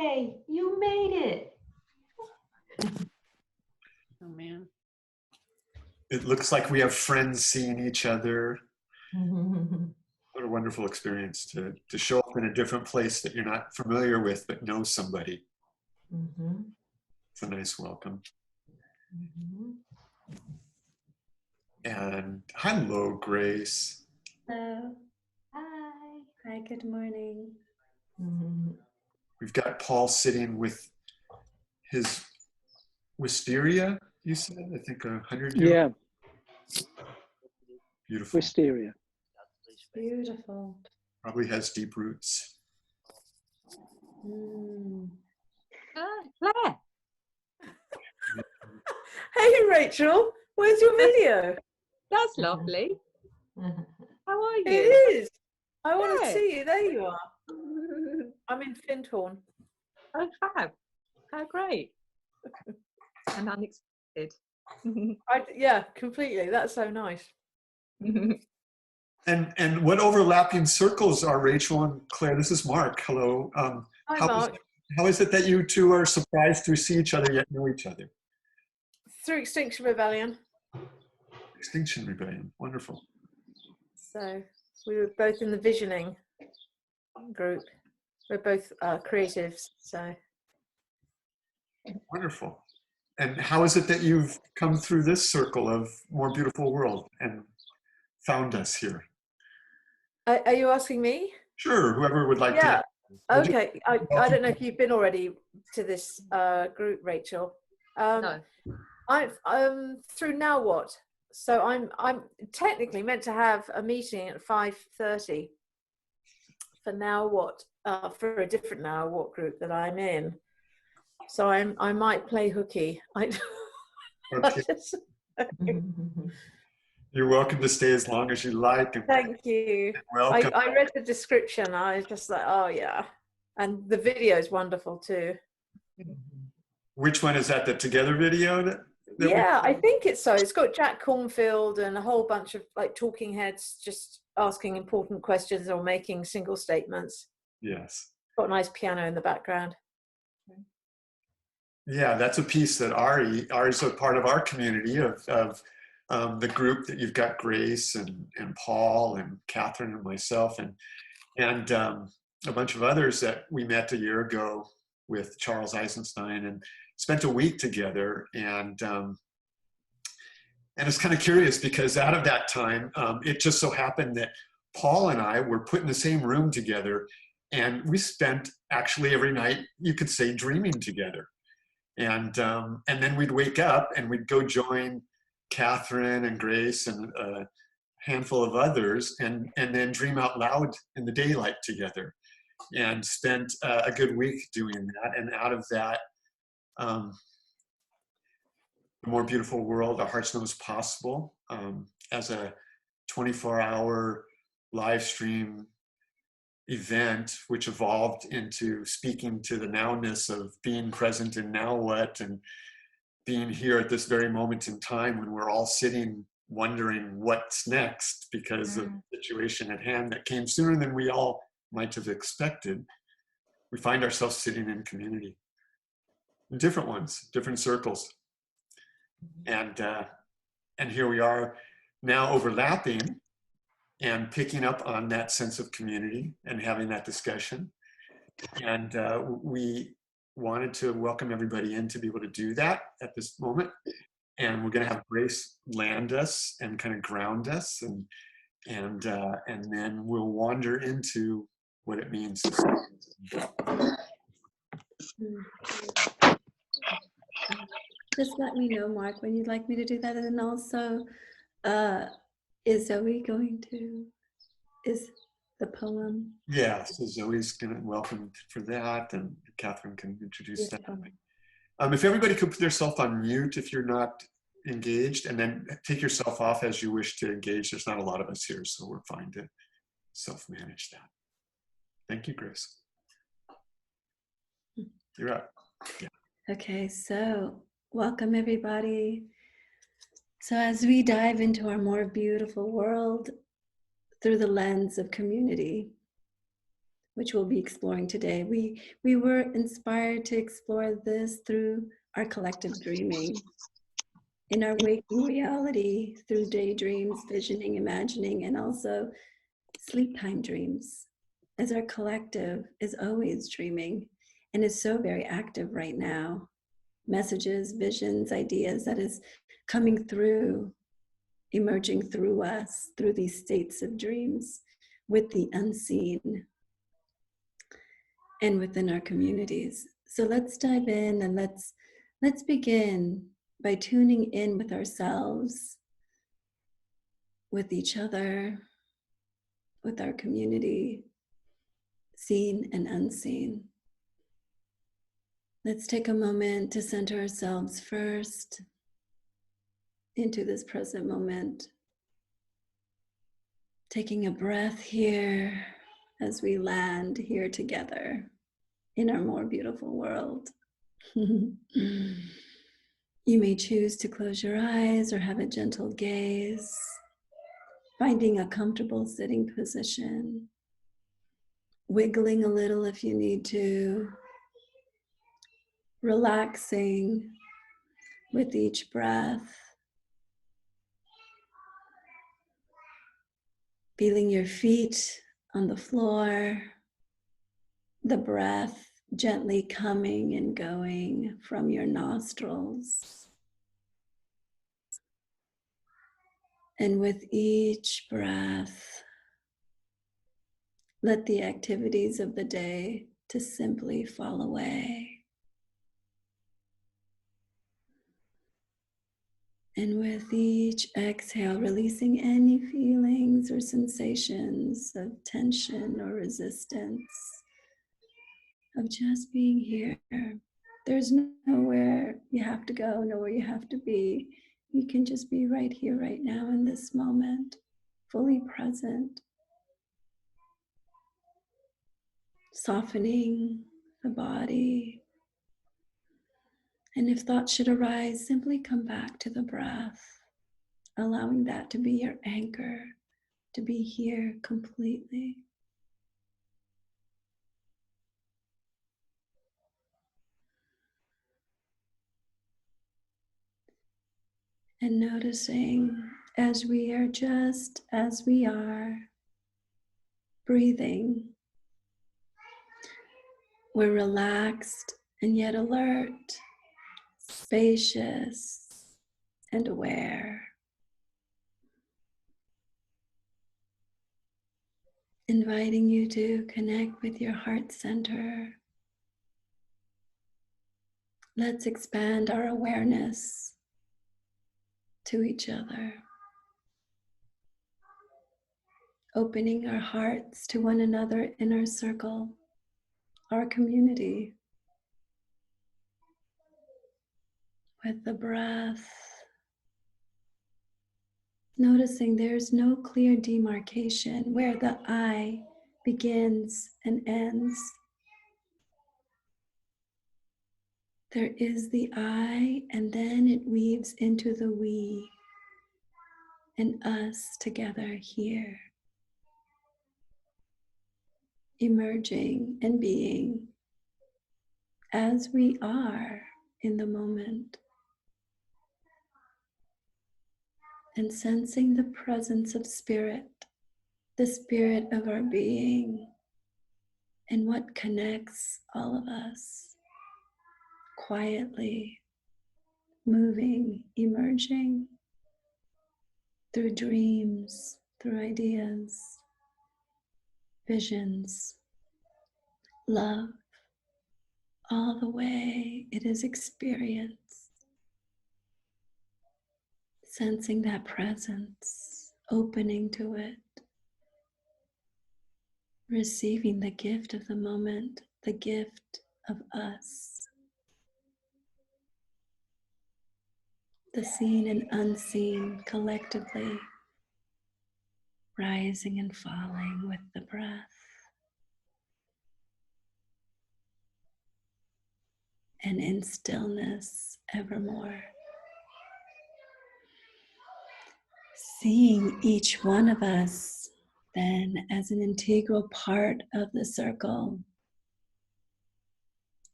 Yay! You made it. Oh man. It looks like we have friends seeing each other. Mm-hmm. What a wonderful experience to show up in a different place that you're not familiar with, but know somebody. Mm-hmm. It's a nice welcome. Mm-hmm. And hello, Grace. Hello. Hi. Hi, good morning. Mm-hmm. We've got Paul sitting with his wisteria, you said? I think 100 years. Yeah, Beautiful. wisteria. Beautiful. Probably has deep roots. Mm. Claire. Hey Rachel, where's your video? That's lovely. How are you? It is. I want to Yeah. see you. There you are. I'm in Findhorn. Oh, fab. How great. And unexpected. Yeah, completely. That's so nice. And what overlapping circles are Rachel and Claire? This is Mark. Hello. Hi, How Mark. how is it that you two are surprised to see each other yet know each other? Through Extinction Rebellion. Extinction Rebellion. Wonderful. So we were both in the visioning group. We're both creatives. So Wonderful. And how is it that you've come through this circle of More Beautiful World and found us here? are you asking me? Sure, whoever would like Yeah. to. Okay. I don't know if you've been already to this group, Rachel. No. I'm through Now What. So I'm technically meant to have a meeting at 5:30 for Now What, for a different Now What group that I'm in. So I might play hooky. Okay. You're welcome to stay as long as you like. And Thank you. welcome. I read the description. I was just like, oh yeah, and the video is wonderful too. Which one is that? The Together video? That Yeah, I think it's so. It's got Jack Cornfield and a whole bunch of like talking heads just asking important questions or making single statements. Yes. Got a nice piano in the background. Yeah, that's a piece that Ari's a part of our community of the group that you've got Grace and Paul and Catherine and myself and a bunch of others that we met a year ago with Charles Eisenstein and spent a week together. And it's kind of curious because out of that time, it just so happened that Paul and I were put in the same room together, and we spent actually every night, you could say, dreaming together. And then we'd wake up and we'd go join Catherine and Grace and a handful of others and then dream out loud in the daylight together, and spent a good week doing that. And out of that, The More Beautiful World, Our Hearts Know It's Possible, as a 24-hour live stream event, which evolved into speaking to the nowness of being present in now what, and being here at this very moment in time when we're all sitting wondering what's next because of the situation at hand that came sooner than we all might have expected. We find ourselves sitting in community, different ones, different circles. And here we are now overlapping and picking up on that sense of community and having that discussion. And we wanted to welcome everybody in to be able to do that at this moment. And we're going to have Grace land us and kind of ground us, and then we'll wander into what it means. Just let me know, Mark, when you'd like me to do that. And then also, is Zoe going to, is the poem? Yeah, so Zoe's going to welcome for that, and Catherine can introduce that. If everybody could put themselves on mute if you're not engaged, and then take yourself off as you wish to engage. There's not a lot of us here, so we're fine to self-manage that. Thank you, Grace. You're up. Yeah. Okay, so welcome everybody. So as we dive into our more beautiful world through the lens of community, which we'll be exploring today. We were inspired to explore this through our collective dreaming. In our waking reality, through daydreams, visioning, imagining, and also sleep time dreams, as our collective is always dreaming and is so very active right now. Messages, visions, ideas that is coming through, emerging through us, through these states of dreams with the unseen and within our communities. So let's dive in and let's begin by tuning in with ourselves, with each other, with our community, seen and unseen. Let's take a moment to center ourselves first into this present moment. Taking a breath here as we land here together in our more beautiful world. You may choose to close your eyes or have a gentle gaze, finding a comfortable sitting position, wiggling a little if you need to, relaxing with each breath, feeling your feet on the floor, the breath gently coming and going from your nostrils. And with each breath, let the activities of the day to simply fall away. And with each exhale, releasing any feelings or sensations of tension or resistance, of just being here. There's nowhere you have to go, nowhere you have to be. You can just be right here, right now, in this moment, fully present. Softening the body. And if thoughts should arise, simply come back to the breath, allowing that to be your anchor, to be here completely. And noticing as we are just as we are, breathing, we're relaxed and yet alert, spacious and aware. Inviting you to connect with your heart center. Let's expand our awareness to each other, opening our hearts to one another in our circle, our community, with the breath. Noticing there's no clear demarcation where the I begins and ends. There is the I, and then it weaves into the we and us together here, emerging and being as we are in the moment, and sensing the presence of spirit, the spirit of our being, and what connects all of us, quietly moving, emerging through dreams, through ideas, visions, love, all the way it is experienced. Sensing that presence, opening to it, receiving the gift of the moment, the gift of us, the seen and unseen collectively, rising and falling with the breath, and in stillness evermore. Seeing each one of us then as an integral part of the circle,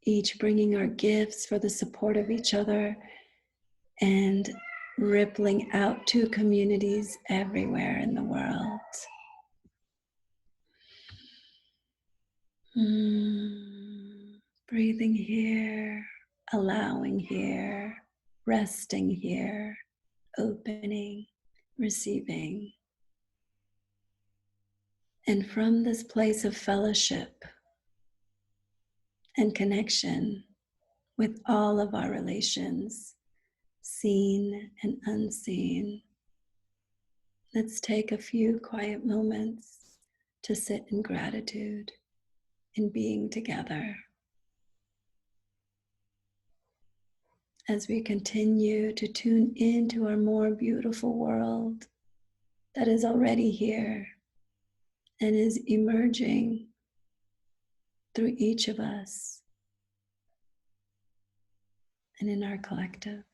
each bringing our gifts for the support of each other and rippling out to communities everywhere in the world. Breathing here, allowing here, resting here, opening, receiving. And from this place of fellowship and connection with all of our relations, seen and unseen, let's take a few quiet moments to sit in gratitude in being together. As we continue to tune into our more beautiful world that is already here and is emerging through each of us and in our collective.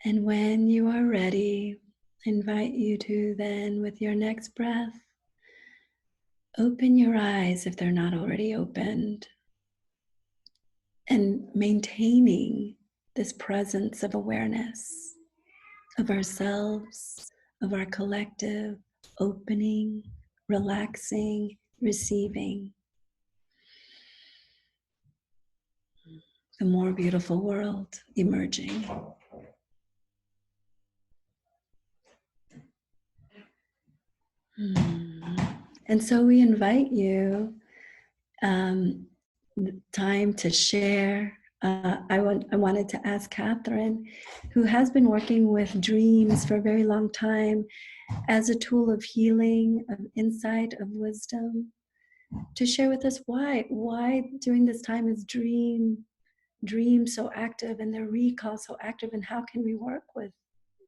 And when you are ready, I invite you to then, with your next breath, open your eyes if they're not already opened, and maintaining this presence of awareness of ourselves, of our collective, opening, relaxing, receiving the more beautiful world emerging. And so we invite you time to share. I wanted to ask Catherine, who has been working with dreams for a very long time as a tool of healing, of insight, of wisdom, to share with us why during this time is dream so active and their recall so active, and how can we work with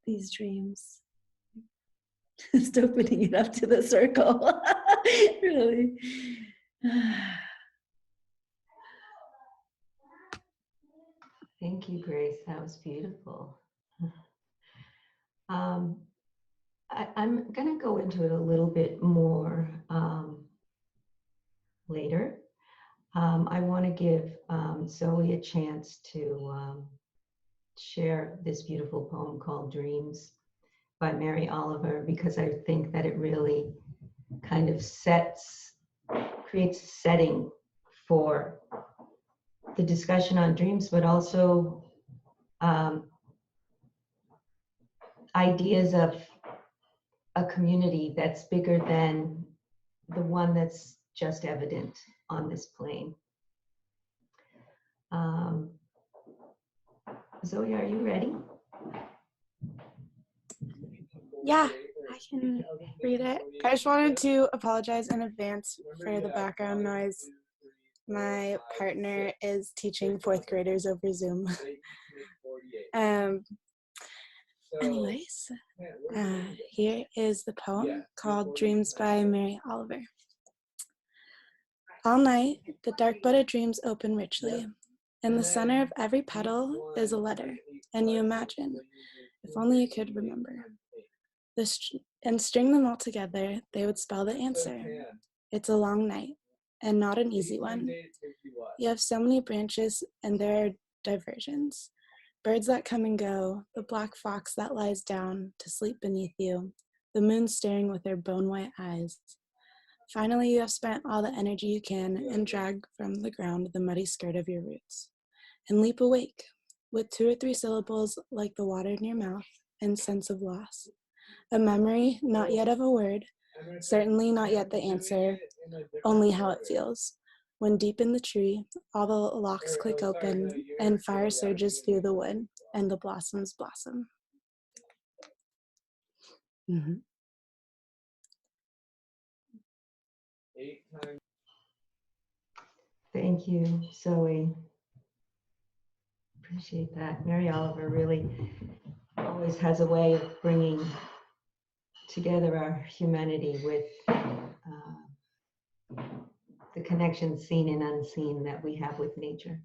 these dreams? Just opening it up to the circle. Really. Thank you, Grace. That was beautiful. I'm going to go into it a little bit more later. I want to give Zoe a chance to share this beautiful poem called Dreams by Mary Oliver, because I think that it really kind of creates a setting for the discussion on dreams, but also ideas of a community that's bigger than the one that's just evident on this plane. Zoe, are you ready? Yeah, I can read it. I just wanted to apologize in advance for the background noise. My partner is teaching fourth graders over Zoom. Anyways, here is the poem called Dreams by Mary Oliver. All night, the dark-budded dreams open richly. In the center of every petal is a letter, and you imagine, if only you could remember. And string them all together, they would spell the answer. It's a long night, and not an easy one. You have so many branches, and there are diversions. Birds that come and go, the black fox that lies down to sleep beneath you, the moon staring with her bone-white eyes. Finally, you have spent all the energy you can and drag from the ground the muddy skirt of your roots, and leap awake with 2 or 3 syllables like the water in your mouth and sense of loss. A memory, not yet of a word, certainly not yet the answer, only how it feels. When deep in the tree, all the locks click open, and fire surges through the wood, and the blossoms blossom. Mm-hmm. Thank you, Zoe. Appreciate that. Mary Oliver really always has a way of bringing together our humanity with the connection seen and unseen that we have with nature.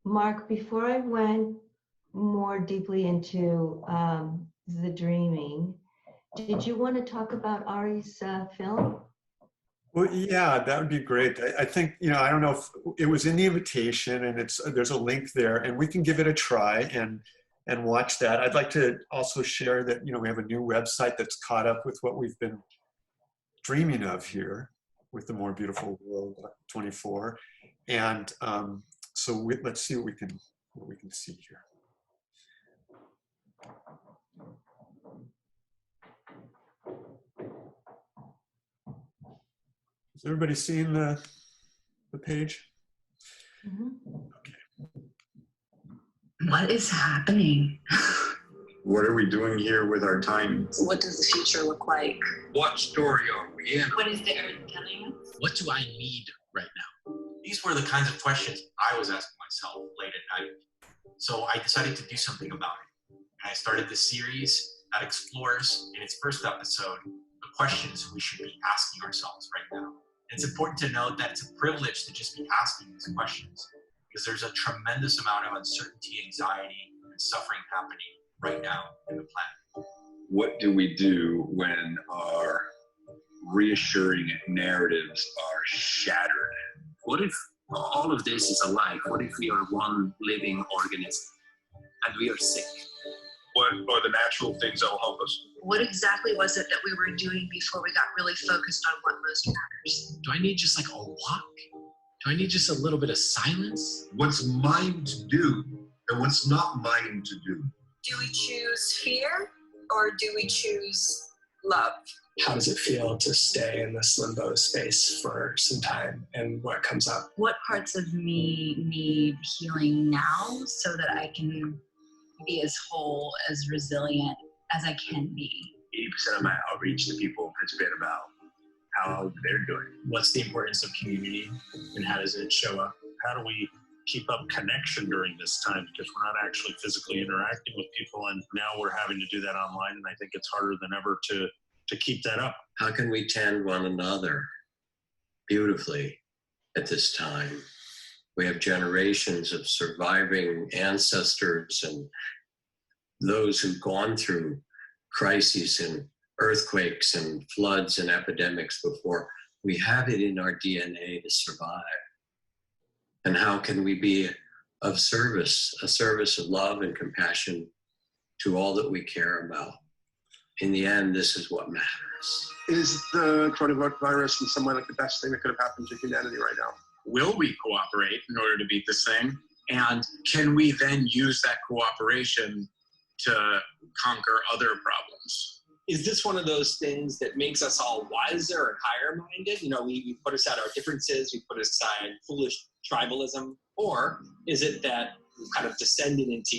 Mark, before I went more deeply into the dreaming, did you want to talk about Ari's film? Well, yeah, that would be great. I think, I don't know if it was in the invitation, and there's a link there, and we can give it a try and watch that. I'd like to also share that, we have a new website that's caught up with what we've been dreaming of here with the More Beautiful World 24. And so let's see what we can see here. Is everybody seeing the page? Mm-hmm. Okay. What is happening? What are we doing here with our time? What does the future look like? What story are we in? What is the earth telling us? What do I need right now? These were the kinds of questions I was asking myself late at night. So I decided to do something about it. And I started this series that explores, in its first episode, the questions we should be asking ourselves right now. And it's important to note that it's a privilege to just be asking these questions, because there's a tremendous amount of uncertainty, anxiety, and suffering happening right now in the planet. What do we do when our reassuring narratives are shattered? What if all of this is a lie? What if we are one living organism and we are sick? What are the natural things that will help us? What exactly was it that we were doing before we got really focused on what most matters? Do I need just like a walk? Do I need just a little bit of silence? What's mine to do and what's not mine to do? Do we choose fear or do we choose love? How does it feel to stay in this limbo space for some time, and what comes up? What parts of me need healing now so that I can be as whole, as resilient as I can be? 80% of my outreach to people has been about how they're doing. What's the importance of community, and how does it show up? How do we keep up connection during this time, because we're not actually physically interacting with people, and now we're having to do that online, and I think it's harder than ever to keep that up. How can we tend one another beautifully at this time? We have generations of surviving ancestors and those who've gone through crises and earthquakes and floods and epidemics before. We have it in our DNA to survive. And how can we be of service, a service of love and compassion to all that we care about? In the end, this is what matters. Is the coronavirus in some way like the best thing that could have happened to humanity right now? Will we cooperate in order to beat this thing? And can we then use that cooperation to conquer other problems? Is this one of those things that makes us all wiser and higher-minded? We put aside our differences, we put aside foolish tribalism, or is it that we've kind of descended into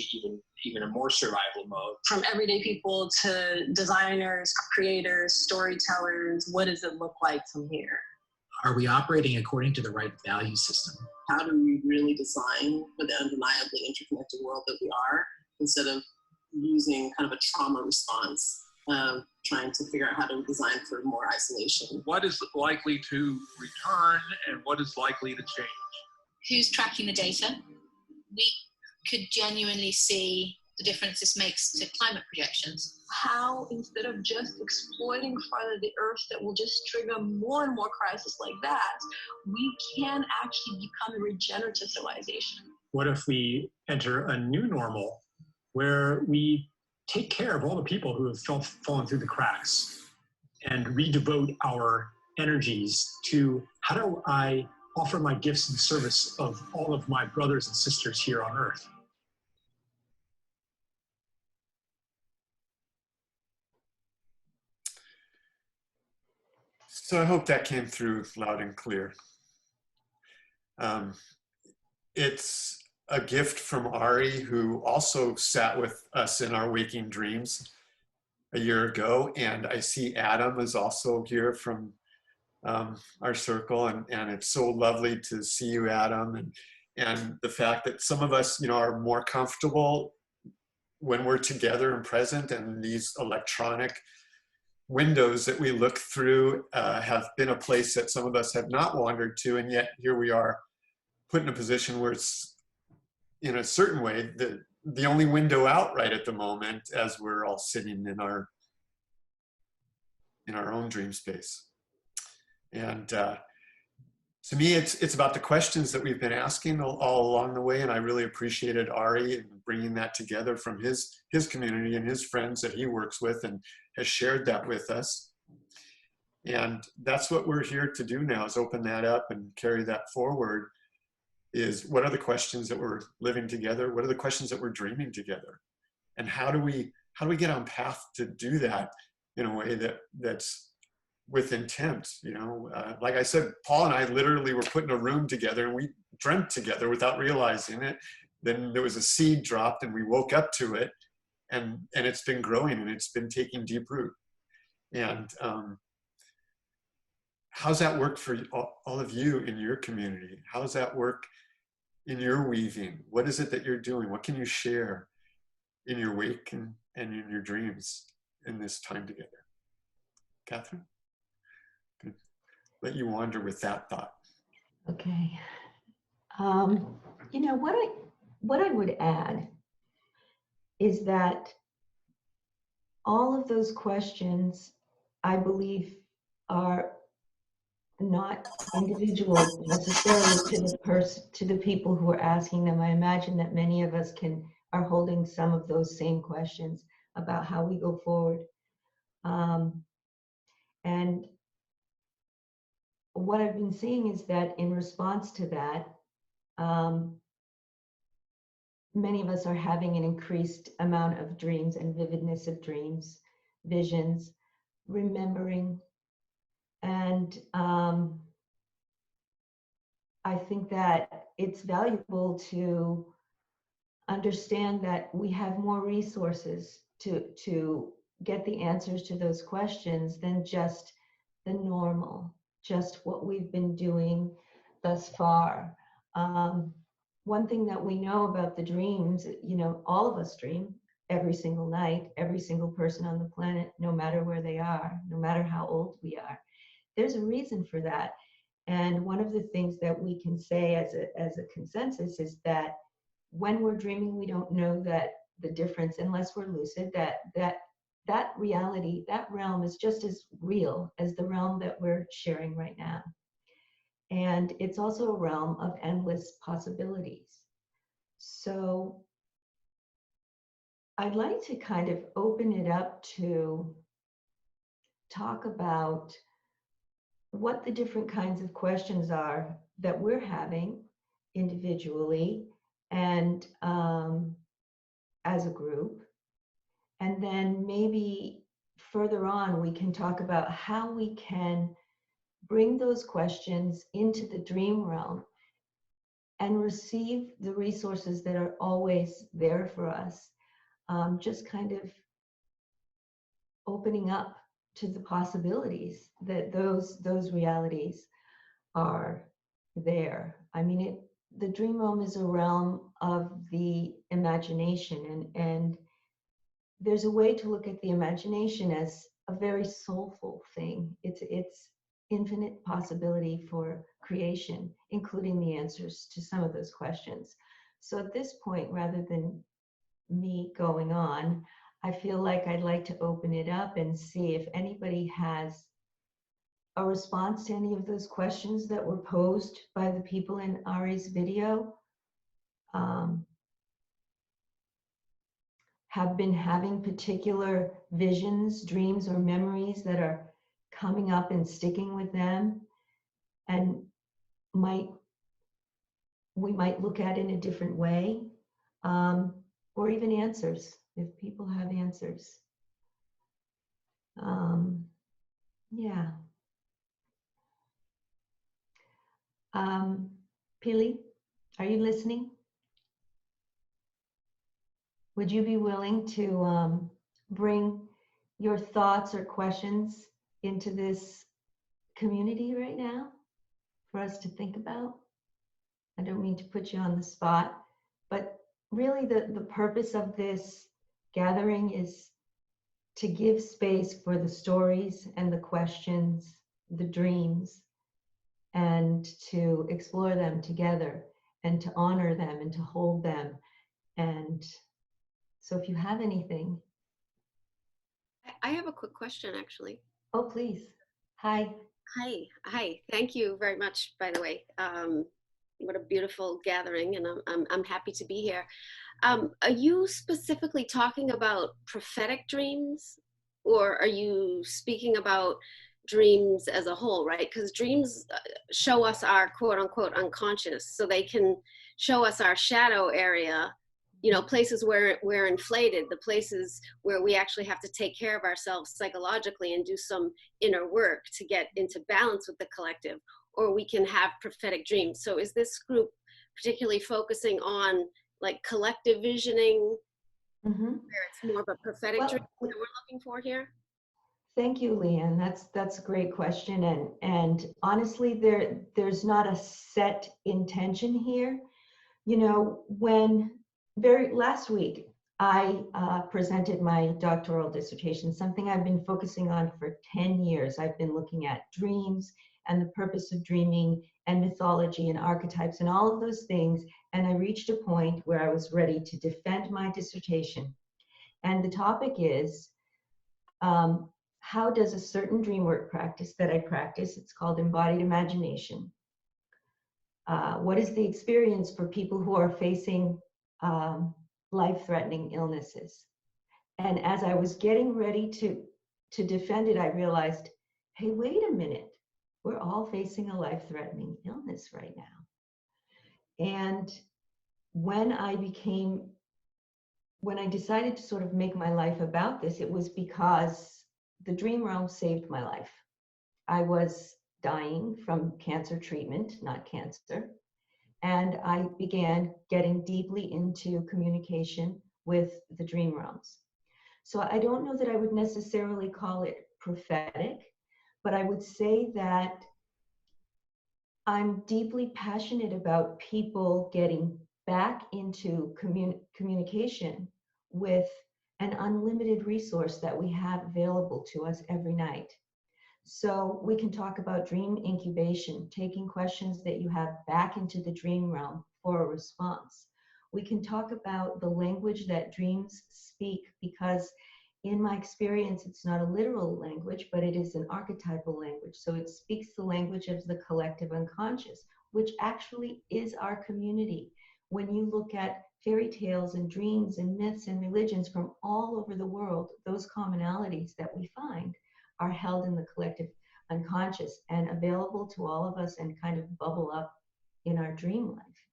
even a more survival mode? From everyday people to designers, creators, storytellers, what does it look like from here? Are we operating according to the right value system? How do we really design for the undeniably interconnected world that we are, instead of using kind of a trauma response, trying to figure out how to design for more isolation? What is likely to return and what is likely to change? Who's tracking the data? We could genuinely see the difference this makes to climate projections. How, instead of just exploiting part of the earth that will just trigger more and more crises like that, we can actually become a regenerative civilization. What if we enter a new normal where we take care of all the people who have fallen through the cracks and redevote our energies to how do I offer my gifts in service of all of my brothers and sisters here on earth? So I hope that came through loud and clear. It's a gift from Ari, who also sat with us in our waking dreams a year ago. And I see Adam is also here from our circle. And it's so lovely to see you, Adam. And the fact that some of us, are more comfortable when we're together and present, and these electronic windows that we look through have been a place that some of us have not wandered to, and yet here we are put in a position where it's, in a certain way, the only window out right at the moment, as we're all sitting in our own dream space. And to me, it's about the questions that we've been asking all along the way, and I really appreciated Ari bringing that together from his community and his friends that he works with, and has shared that with us. And that's what we're here to do now, is open that up and carry that forward. Is what are the questions that we're living together? What are the questions that we're dreaming together? And how do we get on path to do that in a way that's with intent? You know, like I said, Paul and I literally were put in a room together and we dreamt together without realizing it. Then there was a seed dropped and we woke up to it, and it's been growing and it's been taking deep root. And how's that work for all of you in your community? How does that work in your weaving? What is it that you're doing? What can you share in your wake and in your dreams in this time together? Catherine? Let you wander with that thought. Okay. You know, what I would add is that all of those questions, I believe, are not individual necessarily to the people who are asking them. I imagine that many of us are holding some of those same questions about how we go forward. And what I've been seeing is that in response to that, many of us are having an increased amount of dreams and vividness of dreams, visions, remembering. And I think that it's valuable to understand that we have more resources to get the answers to those questions than just the normal, just what we've been doing thus far. One thing that we know about the dreams, you know, all of us dream every single night, every single person on the planet, no matter where they are, no matter how old we are. There's a reason for that. And one of the things that we can say as a consensus is that when we're dreaming, we don't know that the difference, unless we're lucid, that reality, that realm is just as real as the realm that we're sharing right now. And it's also a realm of endless possibilities. So I'd like to kind of open it up to talk about what the different kinds of questions are that we're having individually and as a group. And then maybe further on, we can talk about how we can bring those questions into the dream realm and receive the resources that are always there for us. Just kind of opening up to the possibilities that those realities are there. I mean, the dream realm is a realm of the imagination, and there's a way to look at the imagination as a very soulful thing. It's infinite possibility for creation, including the answers to some of those questions. So at this point, rather than me going on, I feel like I'd like to open it up and see if anybody has a response to any of those questions that were posed by the people in Ari's video. Have been having particular visions, dreams, or memories that are coming up and sticking with them, and we might look at in a different way, or even answers, if people have answers. Yeah. Pili, are you listening? Would you be willing to bring your thoughts or questions into this community right now for us to think about? I don't mean to put you on the spot, but really the purpose of this gathering is to give space for the stories and the questions, the dreams, and to explore them together and to honor them and to hold them. And so if you have anything. I have a quick question, actually. Oh, please. Hi. Hi. Thank you very much, by the way. What a beautiful gathering, and I'm happy to be here. Are you specifically talking about prophetic dreams, or are you speaking about dreams as a whole, right? Because dreams show us our quote unquote unconscious, so they can show us our shadow area, you know, places where we're inflated, the places where we actually have to take care of ourselves psychologically and do some inner work to get into balance with the collective, or we can have prophetic dreams. So is this group particularly focusing on like collective visioning, where it's more of a prophetic dream that we're looking for here? Thank you, Leanne. That's a great question. And honestly, there's not a set intention here. You know, last week, I presented my doctoral dissertation, something I've been focusing on for 10 years. I've been looking at dreams and the purpose of dreaming and mythology and archetypes and all of those things. And I reached a point where I was ready to defend my dissertation. And the topic is, how does a certain dream work practice that I practice, it's called embodied imagination, what is the experience for people who are facing life-threatening illnesses? And as I was getting ready to defend it, I realized, hey, wait a minute, we're all facing a life-threatening illness right now. And when I decided to sort of make my life about this, it was because the dream realm saved my life. I was dying from cancer treatment, not cancer. And I began getting deeply into communication with the dream realms. So I don't know that I would necessarily call it prophetic, but I would say that I'm deeply passionate about people getting back into communication with an unlimited resource that we have available to us every night. So we can talk about dream incubation, taking questions that you have back into the dream realm for a response. We can talk about the language that dreams speak, because in my experience, it's not a literal language, but it is an archetypal language. So it speaks the language of the collective unconscious, which actually is our community. When you look at fairy tales and dreams and myths and religions from all over the world, those commonalities that we find are held in the collective unconscious and available to all of us and kind of bubble up in our dream life.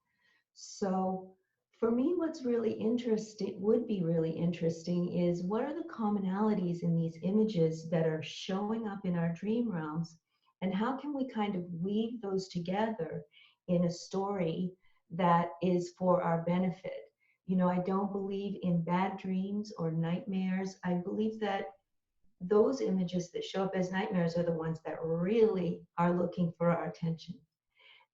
So for me, what's really interesting, would be really interesting, is what are the commonalities in these images that are showing up in our dream realms, and how can we kind of weave those together in a story that is for our benefit? You know, I don't believe in bad dreams or nightmares. I believe that those images that show up as nightmares are the ones that really are looking for our attention.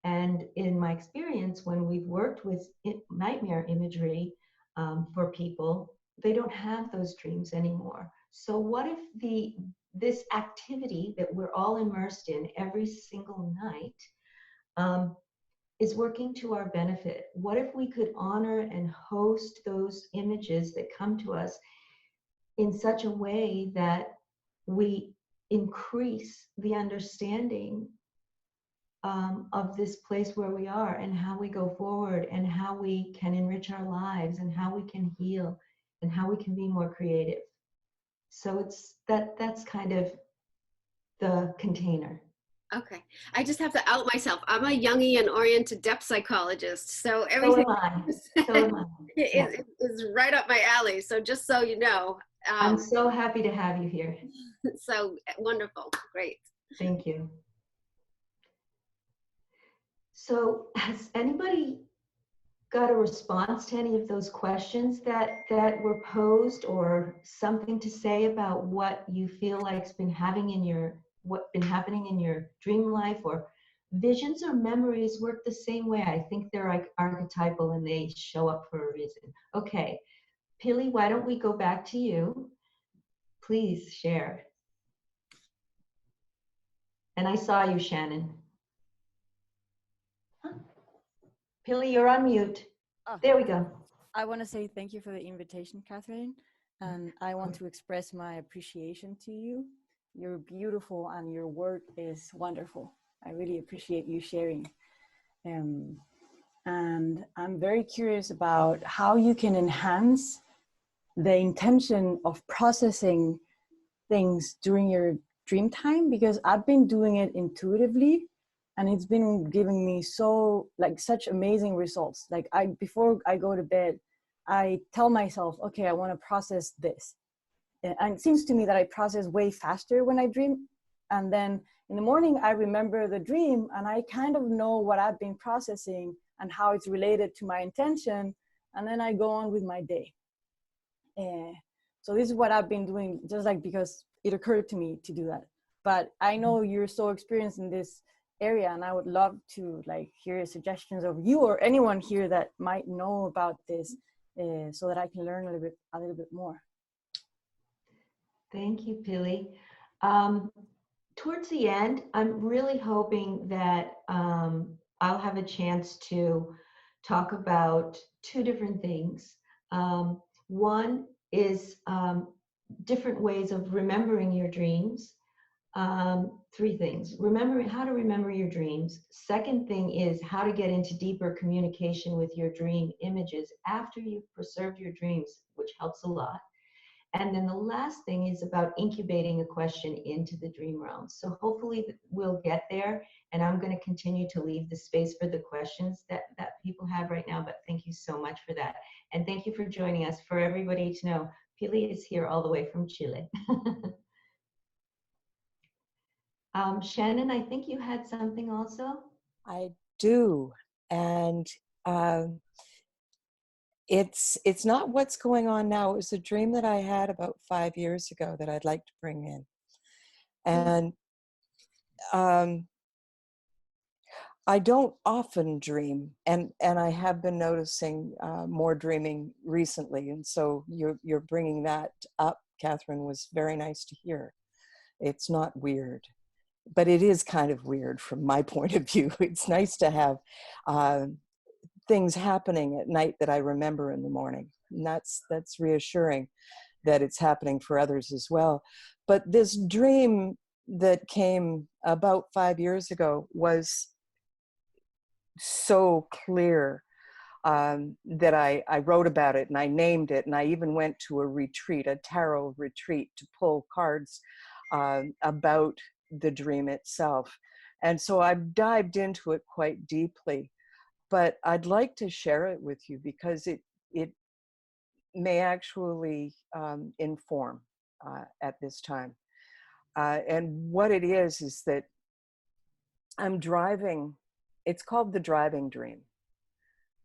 And in my experience, when we've worked with nightmare imagery for people, they don't have those dreams anymore. So what if this activity that we're all immersed in every single night is working to our benefit? What if we could honor and host those images that come to us in such a way that we increase the understanding of this place where we are, and how we go forward, and how we can enrich our lives, and how we can heal, and how we can be more creative? So it's that's kind of the container. Okay, I just have to out myself. I'm a Jungian-oriented depth psychologist, so everything is right up my alley. So just so you know. I'm so happy to have you here. So wonderful, great. Thank you. So has anybody got a response to any of those questions that were posed, or something to say about what you feel like's been happening in your dream life? Or visions or memories work the same way. I think they're like archetypal and they show up for a reason. Okay, Pili, why don't we go back to you? Please share. And I saw you, Shannon. Pili, you're on mute. There we go. I want to say thank you for the invitation, Catherine. And I want to express my appreciation to you. You're beautiful and your work is wonderful. I really appreciate you sharing. And I'm very curious about how you can enhance the intention of processing things during your dream time, because I've been doing it intuitively and it's been giving me such amazing results. Like before I go to bed, I tell myself, okay, I want to process this. And it seems to me that I process way faster when I dream. And then in the morning, I remember the dream and I kind of know what I've been processing and how it's related to my intention. And then I go on with my day. So this is what I've been doing, just like because it occurred to me to do that. But I know you're so experienced in this area, and I would love to hear suggestions of you or anyone here that might know about this, so that I can learn a little bit more. Thank you, Pili. Towards the end, I'm really hoping that I'll have a chance to talk about two different things. One is different ways of remembering your dreams. Three things: how to remember your dreams. Second thing is how to get into deeper communication with your dream images after you've preserved your dreams, which helps a lot. And then the last thing is about incubating a question into the dream realm. So hopefully we'll get there, and I'm going to continue to leave the space for the questions that people have right now, but thank you so much for that. And thank you for joining us. For everybody to know, Pili is here all the way from Chile. Shannon, I think you had something also? I do. And it's not what's going on now. It was a dream that I had about 5 years ago that I'd like to bring in. And I don't often dream, and I have been noticing more dreaming recently. And so you're bringing that up, Catherine, was very nice to hear. It's not weird, but it is kind of weird from my point of view. It's nice to have things happening at night that I remember in the morning. And that's reassuring that it's happening for others as well. But this dream that came about 5 years ago was so clear that I wrote about it and I named it, and I even went to a tarot retreat, to pull cards about the dream itself. And so I've dived into it quite deeply, but I'd like to share it with you because it may actually inform at this time. And what it is that I'm driving. It's called the driving dream.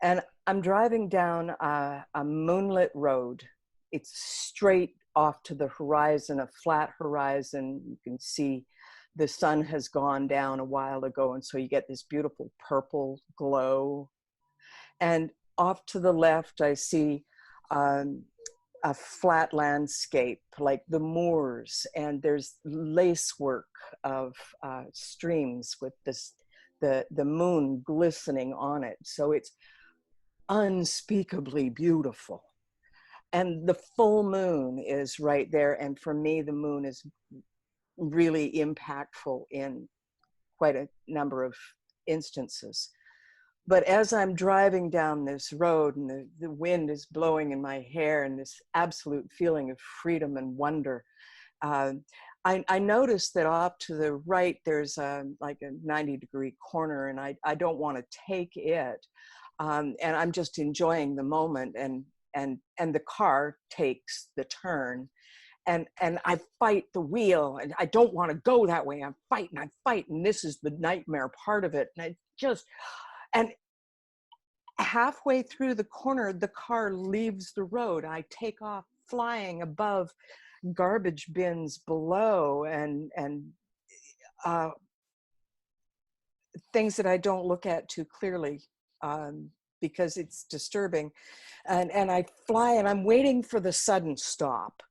And I'm driving down a moonlit road. It's straight off to the horizon, a flat horizon. You can see the sun has gone down a while ago, and so you get this beautiful purple glow. And off to the left, I see a flat landscape like the moors, and there's lacework of streams with the moon glistening on it. So it's unspeakably beautiful. And the full moon is right there. And for me, the moon is really impactful in quite a number of instances. But as I'm driving down this road and the wind is blowing in my hair and this absolute feeling of freedom and wonder, I noticed that off to the right, there's like a 90-degree corner, and I don't want to take it. And I'm just enjoying the moment, and the car takes the turn. And I fight the wheel, and I don't want to go that way. I'm fighting, and this is the nightmare part of it. And halfway through the corner, the car leaves the road. I take off flying above garbage bins below, and things that I don't look at too clearly because it's disturbing. And I fly and I'm waiting for the sudden stop.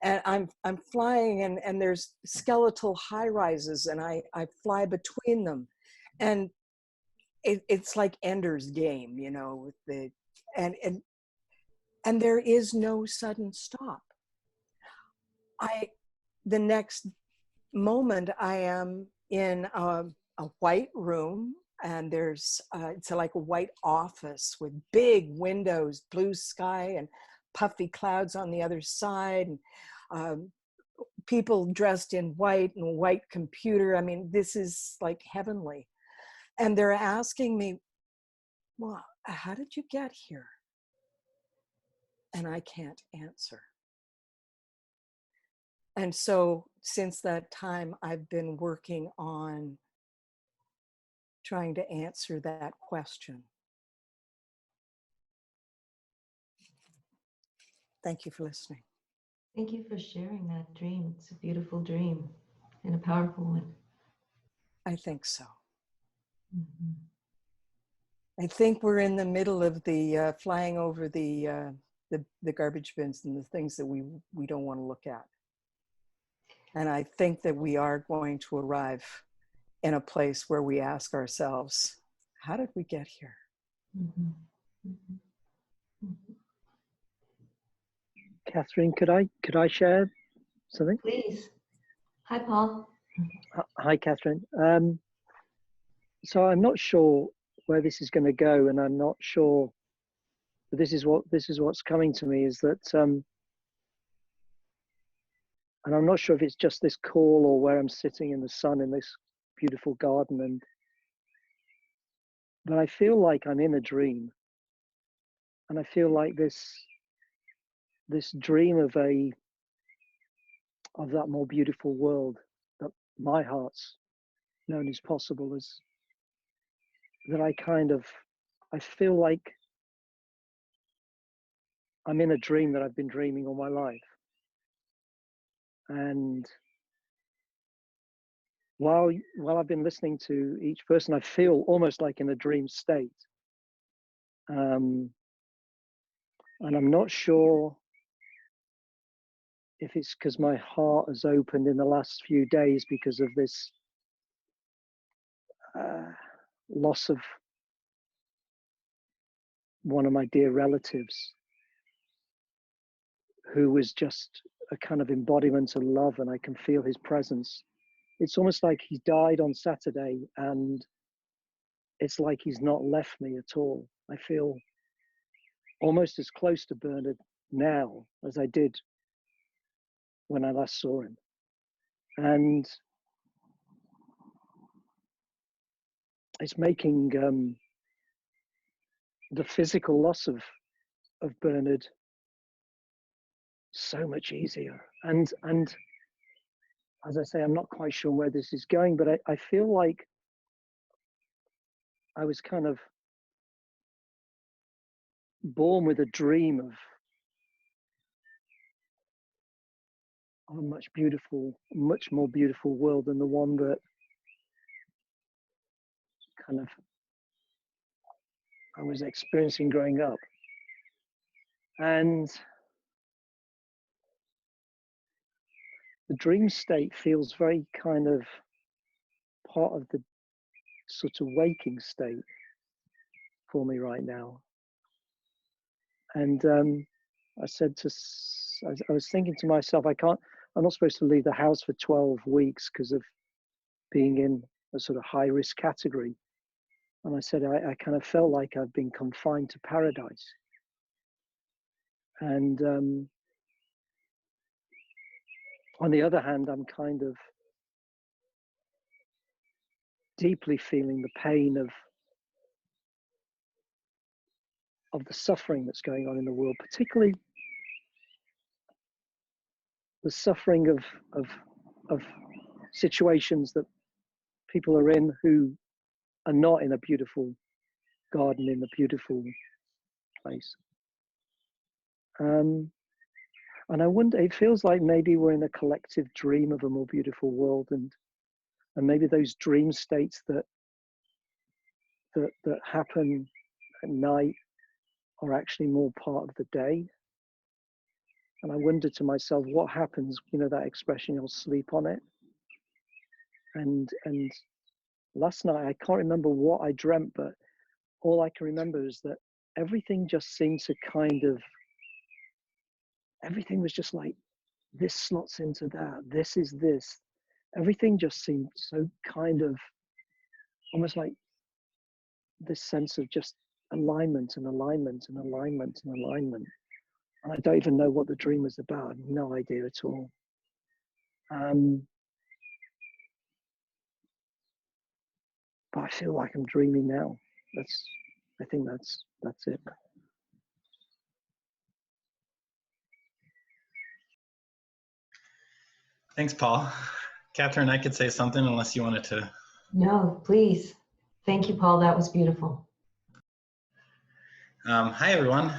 And I'm flying and there's skeletal high rises and I fly between them. And it's like Ender's Game, you know, with the, and there is no sudden stop. The next moment I am in a white room, and there's it's like a white office with big windows, blue sky and puffy clouds on the other side, and people dressed in white and white computer. I mean, this is like heavenly. And they're asking me, well, how did you get here? And I can't answer. And so since that time, I've been working on trying to answer that question. Thank you for listening. Thank you for sharing that dream. It's a beautiful dream and a powerful one. I think so. Mm-hmm. I think we're in the middle of the flying over the garbage bins and the things that we don't want to look at. And I think that we are going to arrive in a place where we ask ourselves, how did we get here? Mm-hmm. Mm-hmm. Mm-hmm. Catherine, could I share something? Please. Hi, Paul. Hi, Catherine. So I'm not sure where this is going to go, and I'm not sure. But this is what's coming to me is that, and I'm not sure if it's just this call or where I'm sitting in the sun in this beautiful garden, but I feel like I'm in a dream, and I feel like this dream of that more beautiful world that my heart's known as possible, is that I feel like I'm in a dream that I've been dreaming all my life. And while I've been listening to each person, I feel almost like in a dream state. And I'm not sure if it's because my heart has opened in the last few days because of this loss of one of my dear relatives, who was just a kind of embodiment of love, and I can feel his presence. It's almost like he died on Saturday, and it's like he's not left me at all. I feel almost as close to Bernard now as I did when I last saw him. And it's making the physical loss of Bernard so much easier. And as I say, I'm not quite sure where this is going, but I feel like I was kind of born with a dream of a much more beautiful world than the one that kind of I was experiencing growing up. And the dream state feels very kind of part of the sort of waking state for me right now. And I was thinking to myself, I'm not supposed to leave the house for 12 weeks because of being in a sort of high risk category. And I said, I kind of felt like I've been confined to paradise. And on the other hand, I'm kind of deeply feeling the pain of the suffering that's going on in the world, particularly the suffering of situations that people are in who are not in a beautiful garden, in a beautiful place. And I wonder, it feels like maybe we're in a collective dream of a more beautiful world, and maybe those dream states that happen at night are actually more part of the day. And I wonder to myself, what happens, you know, that expression, you'll sleep on it. And last night, I can't remember what I dreamt, but all I can remember is that everything just seemed to kind of, everything was just like, this slots into that, this is this. Everything just seemed so kind of, almost like this sense of just alignment and alignment and alignment and alignment. And I don't even know what the dream was about. I have no idea at all. But I feel like I'm dreaming now. I think that's it. Thanks, Paul. Catherine, I could say something unless you wanted to. No, please. Thank you, Paul. That was beautiful. Hi, everyone.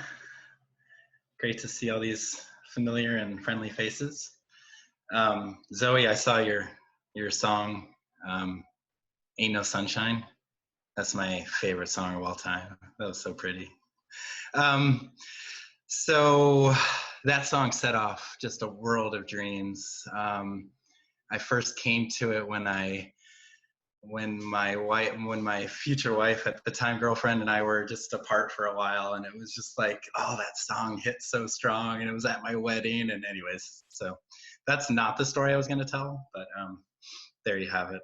Great to see all these familiar and friendly faces. Zoe, I saw your song, Ain't No Sunshine. That's my favorite song of all time. That was so pretty. So that song set off just a world of dreams. I first came to it when my future wife, at the time girlfriend, and I were just apart for a while, and it was just like, oh, that song hit so strong, and it was at my wedding. And anyways, so that's not the story I was going to tell, but there you have it.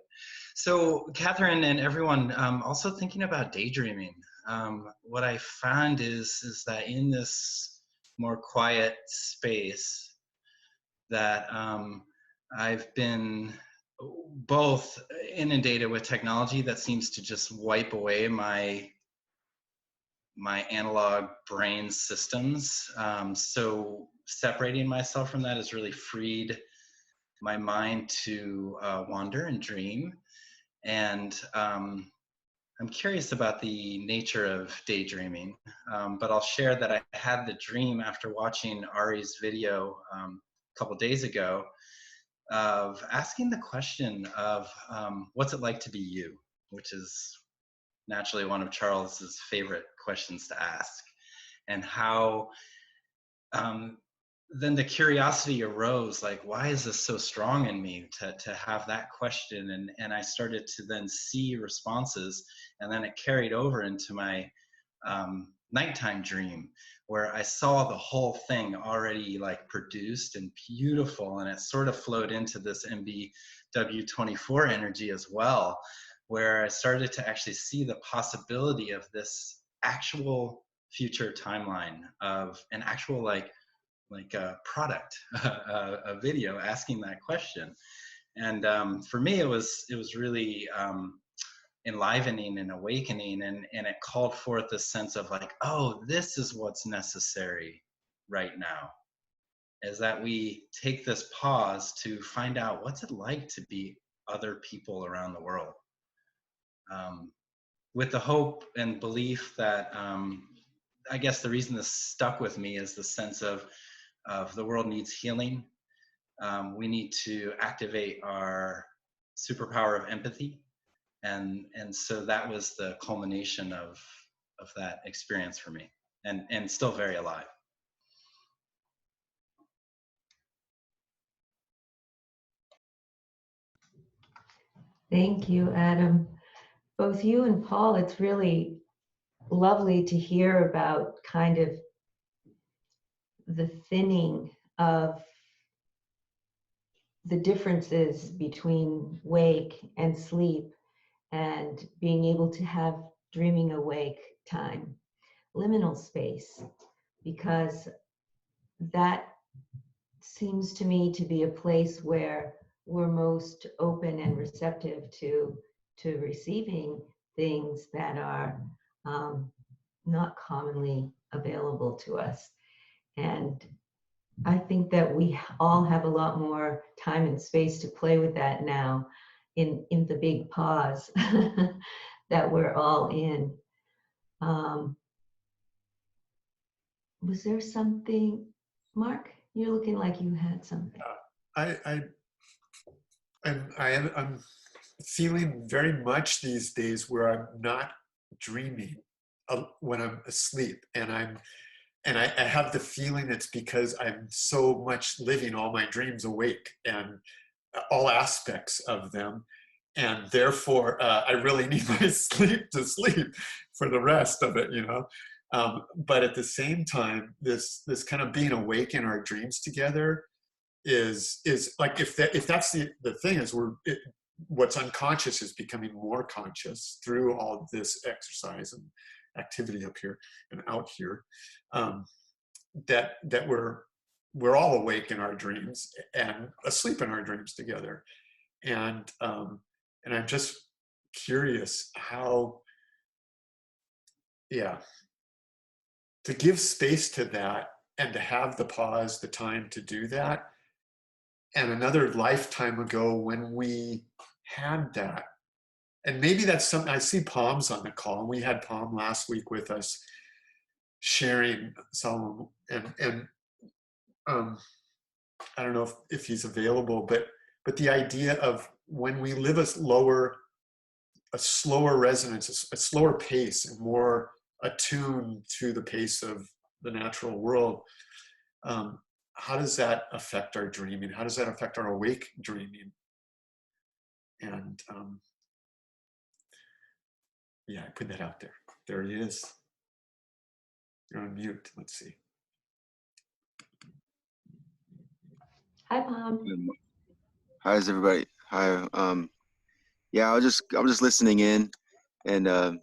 So Catherine and everyone, also thinking about daydreaming, what I found is that in this more quiet space that I've been both inundated with technology that seems to just wipe away my analog brain systems. So separating myself from that has really freed my mind to wander and dream. And I'm curious about the nature of daydreaming, but I'll share that I had the dream after watching Ari's video a couple days ago of asking the question of what's it like to be you, which is naturally one of Charles's favorite questions to ask, and how then the curiosity arose, like, why is this so strong in me to have that question? And I started to then see responses, and then it carried over into my nighttime dream, where I saw the whole thing already like produced and beautiful, and it sort of flowed into this MBW24 energy as well, where I started to actually see the possibility of this actual future timeline of an actual like a product, a video asking that question. And for me, it was really enlivening and awakening, and it called forth this sense of like, oh, this is what's necessary right now, is that we take this pause to find out what's it like to be other people around the world, with the hope and belief that I guess the reason this stuck with me is the sense of the world needs healing. We need to activate our superpower of empathy. And so that was the culmination of that experience for me, and still very alive. Thank you, Adam. Both you and Paul, it's really lovely to hear about kind of the thinning of the differences between wake and sleep, and being able to have dreaming awake time, liminal space, because that seems to me to be a place where we're most open and receptive to receiving things that are not commonly available to us. And I think that we all have a lot more time and space to play with that now in the big pause that we're all in. Was there something, Mark? You're looking like you had something. I'm feeling very much these days where I'm not dreaming. when I'm asleep, and I have the feeling it's because I'm so much living all my dreams awake and all aspects of them, and therefore I really need my sleep to sleep for the rest of it, you know. But at the same time, this kind of being awake in our dreams together is like, if that's the thing is, what's unconscious is becoming more conscious through all of this exercise and activity up here and out here, that we're all awake in our dreams and asleep in our dreams together. And I'm just curious how, yeah, to give space to that and to have the pause, the time to do that. And another lifetime ago when we had that, and maybe that's something, I see Palm's on the call, and we had Palm last week with us sharing some, and I don't know if he's available, but the idea of when we live a slower resonance, a slower pace, and more attuned to the pace of the natural world, how does that affect our dreaming? How does that affect our awake dreaming? And yeah, I put that out there. There he is. You're on mute. Let's see. Hi, Palm. How's everybody? Hi. Yeah, I was just listening in and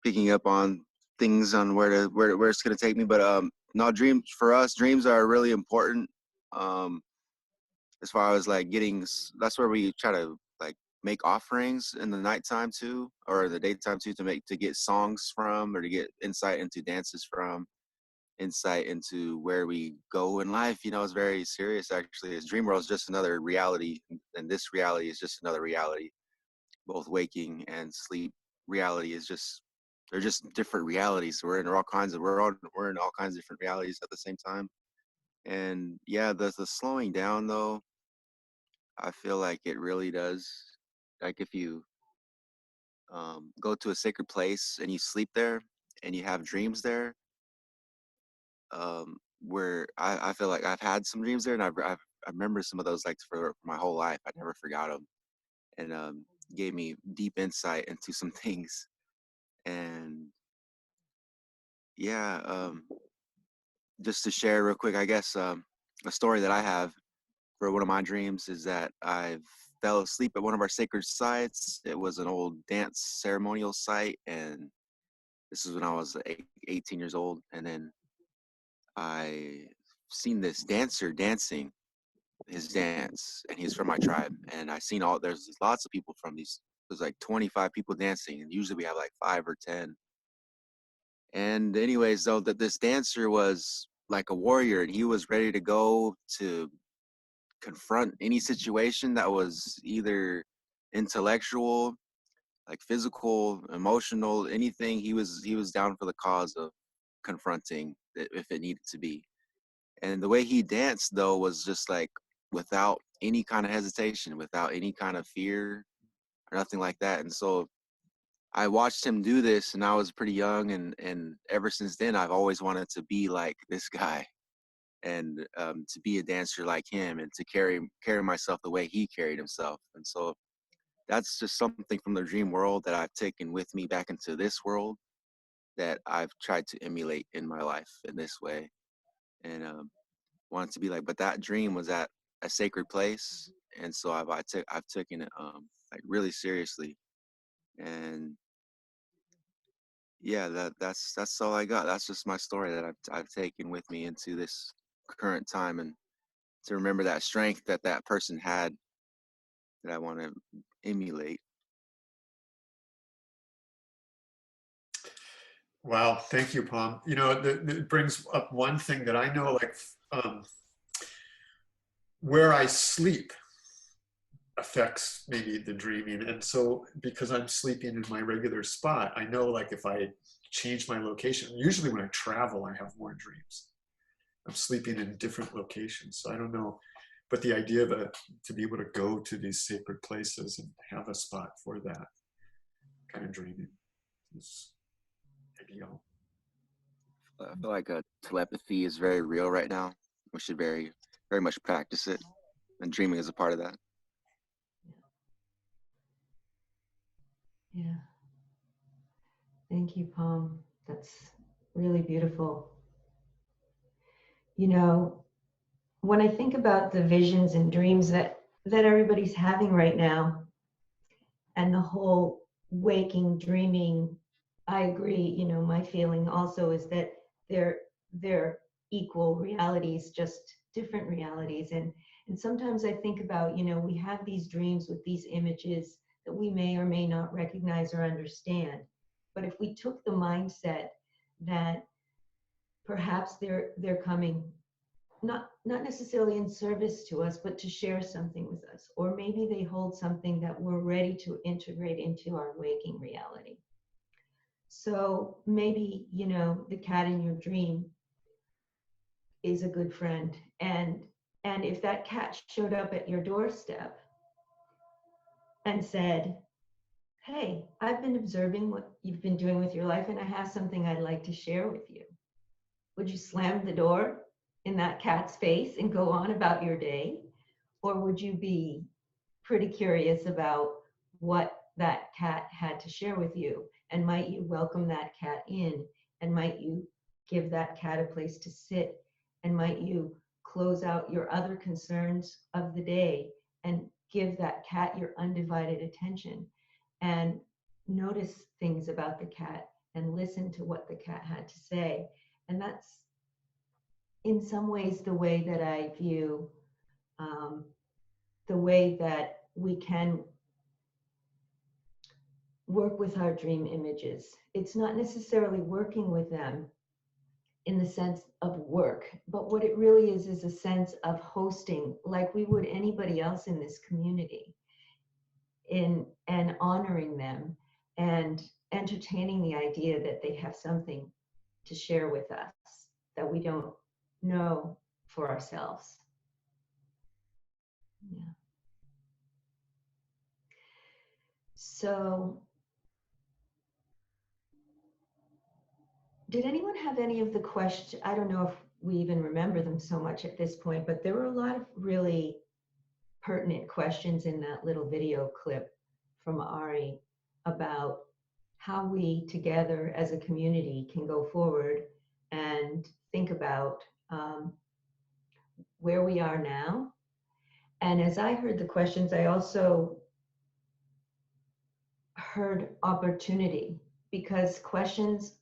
picking up on things on where it's gonna take me. But no, dreams for us, dreams are really important. As far as like that's where we try to like make offerings in the nighttime too, or the daytime too, to get songs from, or to get insight into dances from, insight into where we go in life. You know, it's very serious actually. This dream world is just another reality, and this reality is just another reality. Both waking and sleep reality is just, they're just different realities. We're in all kinds of different realities at the same time. And yeah, the slowing down though, I feel like it really does. Like if you go to a sacred place and you sleep there and you have dreams there, where I feel like I've had some dreams there, and I remember some of those like for my whole life. I never forgot them, and gave me deep insight into some things. And yeah, just to share real quick, I guess a story that I have for one of my dreams is that I fell asleep at one of our sacred sites. It was an old dance ceremonial site, and this is when I was 18 years old. And then I seen this dancer dancing his dance, and he's from my tribe. And there's lots of people from there's like 25 people dancing, and usually we have like 5 or 10. And anyways, though, that this dancer was like a warrior, and he was ready to go to confront any situation that was either intellectual, like physical, emotional, anything. He was down for the cause of confronting it if it needed to be. And the way he danced though was just like without any kind of hesitation, without any kind of fear or nothing like that. And so I watched him do this, and I was pretty young, and ever since then I've always wanted to be like this guy, and to be a dancer like him, and to carry myself the way he carried himself. And so that's just something from the dream world that I've taken with me back into this world, that I've tried to emulate in my life in this way, and wanted to be like. But that dream was at a sacred place, and so I've taken it like really seriously. And yeah, that's all I got. That's just my story that I've taken with me into this current time, and to remember that strength that person had, that I want to emulate. Wow, thank you, Palm. You know, it brings up one thing that I know, like where I sleep affects maybe the dreaming. And so because I'm sleeping in my regular spot, I know like if I change my location, usually when I travel, I have more dreams. I'm sleeping in different locations. So I don't know, but the idea to be able to go to these sacred places and have a spot for that kind of dreaming is, know. I feel like telepathy is very real right now. We should very much practice it, and dreaming is a part of that. Yeah. Thank you, Palm. That's really beautiful. You know, when I think about the visions and dreams that everybody's having right now, and the whole waking, dreaming, I agree. You know, my feeling also is that they're equal realities, just different realities. And sometimes I think about, you know, we have these dreams with these images that we may or may not recognize or understand. But if we took the mindset that perhaps they're coming not necessarily in service to us, but to share something with us, or maybe they hold something that we're ready to integrate into our waking reality. So maybe, you know, the cat in your dream is a good friend, and if that cat showed up at your doorstep and said, hey, I've been observing what you've been doing with your life, and I have something I'd like to share with you, would you slam the door in that cat's face and go on about your day? Or would you be pretty curious about what that cat had to share with you? And might you welcome that cat in? And might you give that cat a place to sit? And might you close out your other concerns of the day and give that cat your undivided attention and notice things about the cat and listen to what the cat had to say? And that's in some ways the way that I view the way that we can work with our dream images. It's not necessarily working with them in the sense of work, but what it really is a sense of hosting, like we would anybody else in this community, and honoring them and entertaining the idea that they have something to share with us that we don't know for ourselves. Yeah. So, did anyone have any of the questions? I don't know if we even remember them so much at this point, but there were a lot of really pertinent questions in that little video clip from Ari about how we together as a community can go forward and think about where we are now. And as I heard the questions, I also heard opportunity, because questions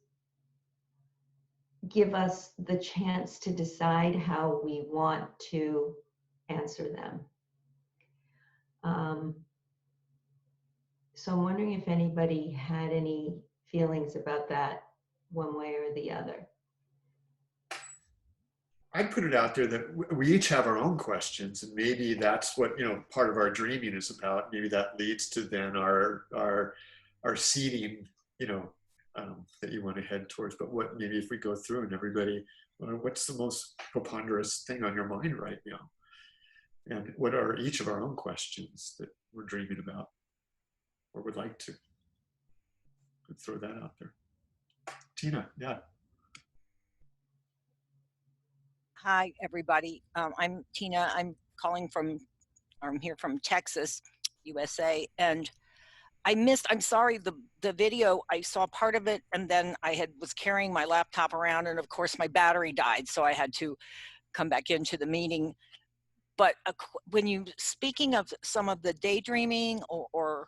give us the chance to decide how we want to answer them. So I'm wondering if anybody had any feelings about that one way or the other. I'd put it out there that we each have our own questions, and maybe that's what, you know, part of our dreaming is about. Maybe that leads to then our seeding, you know, that you want to head towards. But what, maybe if we go through and everybody, what's the most preponderous thing on your mind right now? And what are each of our own questions that we're dreaming about or would like to? I'd throw that out there. Tina, yeah. Hi, everybody. I'm Tina. I'm here from Texas, USA. And I'm sorry, the video, I saw part of it, and then I was carrying my laptop around, and of course my battery died, so I had to come back into the meeting. But when speaking of some of the daydreaming or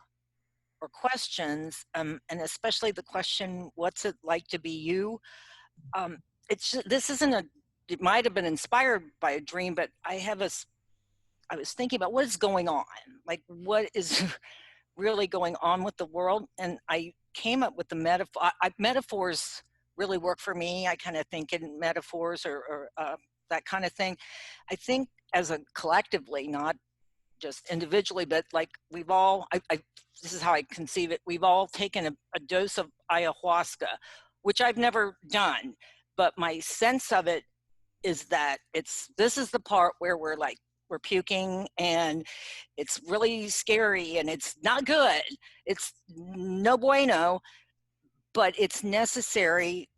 questions, and especially the question, what's it like to be you? It might have been inspired by a dream, but I was thinking about what is going on, like what is really going on with the world. And I came up with the metaphor. Metaphors really work for me. I kind of think in metaphors or that kind of thing. I think as a collectively, not just individually, but like we've all, this is how I conceive it, we've all taken a dose of ayahuasca, which I've never done, but my sense of it is that this is the part where we're puking and it's really scary and it's not good. It's no bueno, but it's necessary.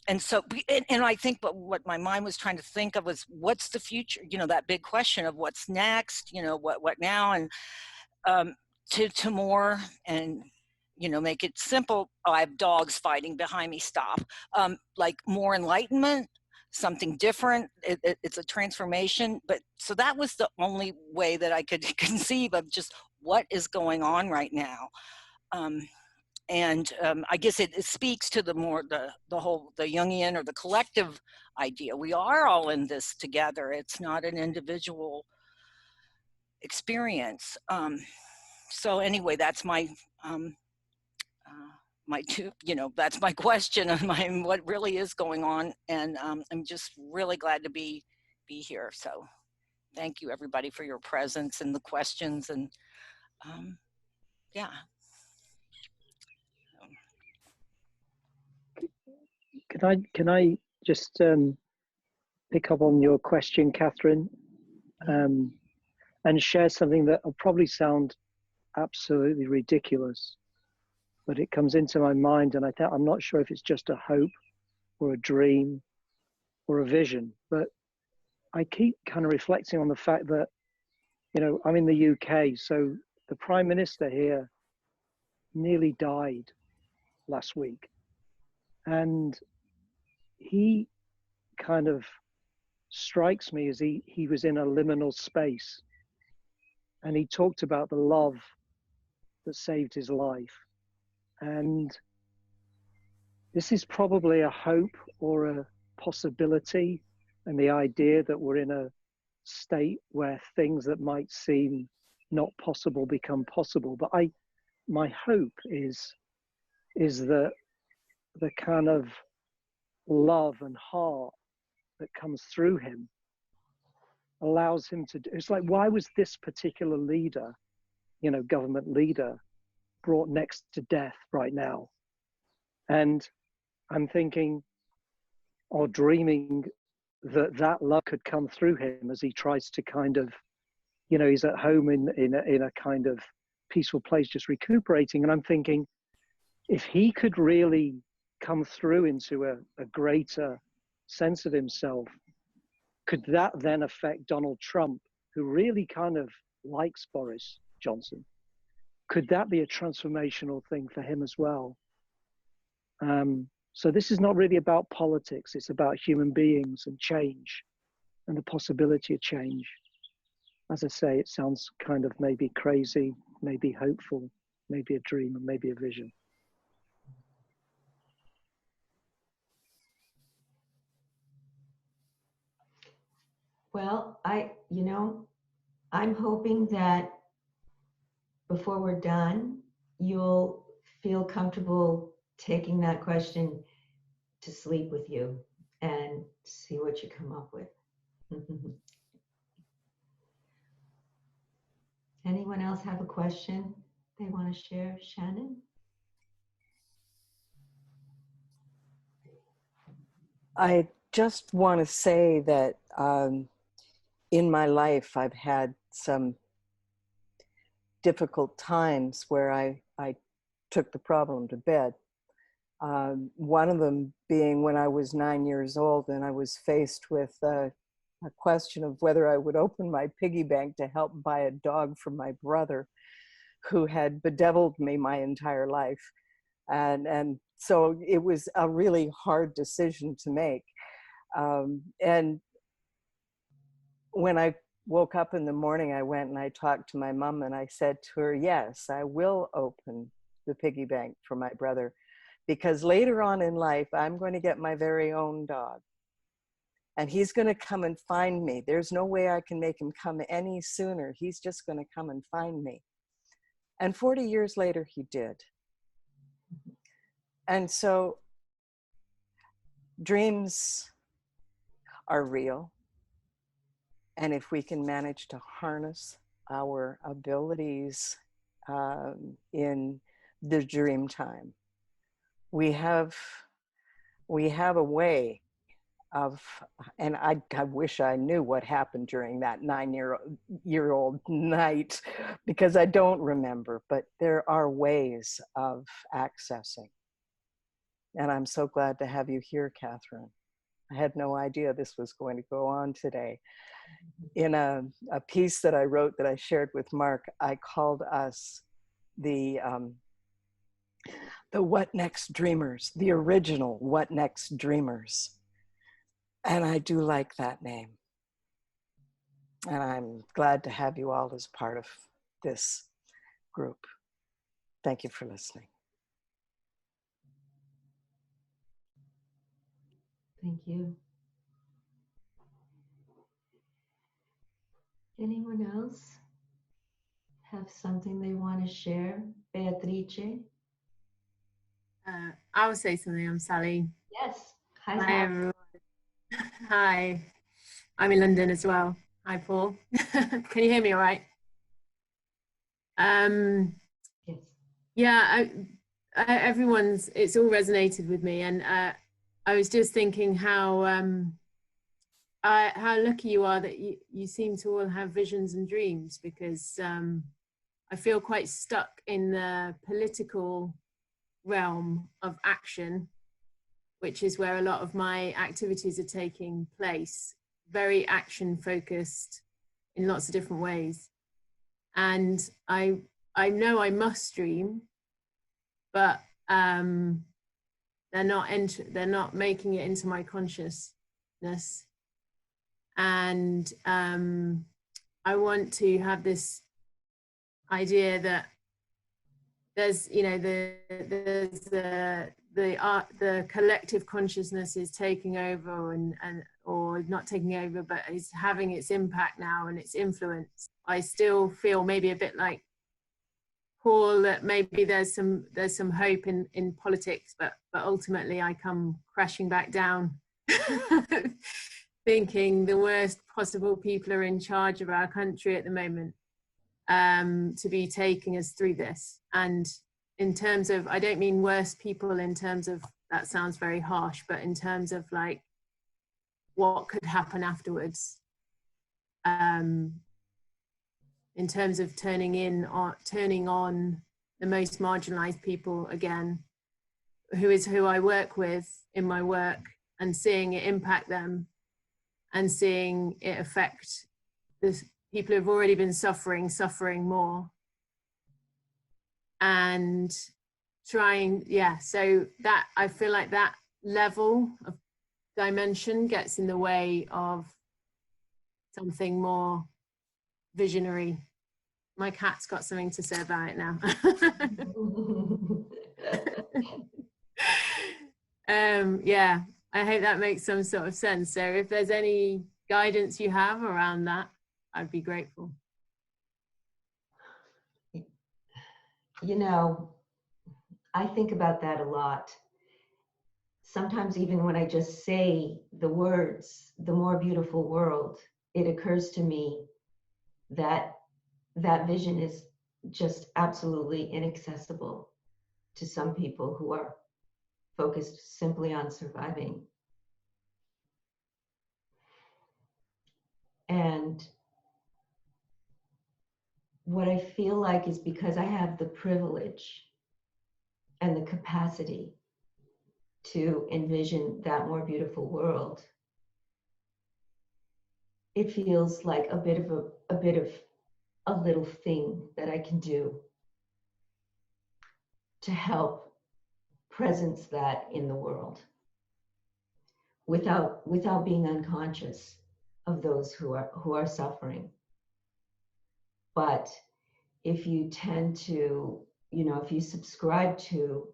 And so, and I think what my mind was trying to think of was, what's the future? You know, that big question of what's next, you know, what now? And to more, and, you know, make it simple. Oh, I have dogs fighting behind me, stop. Like more enlightenment, something different. It's a transformation. But so that was the only way that I could conceive of just what is going on right now. And I guess it speaks to the whole Jungian or the collective idea. We are all in this together. It's not an individual experience. So anyway, that's my that's my question of what really is going on, and I'm just really glad to be here. So thank you everybody for your presence and the questions, and yeah. Can I just pick up on your question, Catherine, and share something that will probably sound absolutely ridiculous, but it comes into my mind, and I'm not sure if it's just a hope or a dream or a vision, but I keep kind of reflecting on the fact that, you know, I'm in the UK, so the Prime Minister here nearly died last week, and he kind of strikes me as he was in a liminal space, and he talked about the love that saved his life. And this is probably a hope or a possibility, and the idea that we're in a state where things that might seem not possible become possible. But my hope is that the kind of love and heart that comes through him allows him to, it's like, why was this particular leader, you know, government leader, brought next to death right now? And I'm thinking or dreaming that love could come through him as he tries to kind of, you know, he's at home in a kind of peaceful place, just recuperating. And I'm thinking, if he could really come through into a greater sense of himself, could that then affect Donald Trump, who really kind of likes Boris Johnson? Could that be a transformational thing for him as well? So this is not really about politics. It's about human beings and change and the possibility of change. As I say, it sounds kind of maybe crazy, maybe hopeful, maybe a dream, and maybe a vision. Well, I'm hoping that before we're done, you'll feel comfortable taking that question to sleep with you and see what you come up with. Anyone else have a question they want to share? Shannon? I just want to say that in my life, I've had some difficult times where I took the problem to bed. One of them being when I was 9 years old and I was faced with a question of whether I would open my piggy bank to help buy a dog for my brother who had bedeviled me my entire life. And so it was a really hard decision to make. And when I woke up in the morning, I went and I talked to my mom and I said to her, yes, I will open the piggy bank for my brother, because later on in life, I'm going to get my very own dog. And he's going to come and find me. There's no way I can make him come any sooner. He's just going to come and find me. And 40 years later, he did. And so dreams are real. And if we can manage to harness our abilities in the dream time, we have a way of, and I wish I knew what happened during that 9-year-old night, because I don't remember, but there are ways of accessing And I'm so glad to have you here, Catherine. I had no idea this was going to go on today. In a piece that I wrote that I shared with Mark, I called us the What Next Dreamers, the original What Next Dreamers. And I do like that name. And I'm glad to have you all as part of this group. Thank you for listening. Thank you. Anyone else have something they want to share? Beatrice? I'll say something. I'm Sally. Yes. Hi, Hi, Sally. everyone. Hi. I'm in London as well. Hi, Paul. Can you hear me all right? Yes. Yeah, it's all resonated with me. And I was just thinking how lucky you are that you seem to all have visions and dreams, because I feel quite stuck in the political realm of action, which is where a lot of my activities are taking place, very action focused in lots of different ways. And I know I must dream, but they're not making it into my consciousness. And I want to have this idea that there's, you know, the collective consciousness is taking over or not taking over, but is having its impact now and its influence. I still feel maybe a bit like Paul, that maybe there's some hope in politics, but ultimately I come crashing back down thinking the worst possible people are in charge of our country at the moment, to be taking us through this. And in terms of, I don't mean worse people in terms of, that sounds very harsh, but in terms of like what could happen afterwards, in terms of turning on the most marginalized people again, who I work with in my work, and seeing it impact them and seeing it affect the people who've already been suffering more. And trying, so that, I feel like that level of dimension gets in the way of something more visionary. My cat's got something to say about it now. I hope that makes some sort of sense. So if there's any guidance you have around that, I'd be grateful. You know, I think about that a lot. Sometimes even when I just say the words, the more beautiful world, it occurs to me that that vision is just absolutely inaccessible to some people who are focused simply on surviving. And what I feel like is, because I have the privilege and the capacity to envision that more beautiful world, it feels like a bit of a little thing that I can do to help presence that in the world without being unconscious of those who are suffering. But if you tend to, if you subscribe to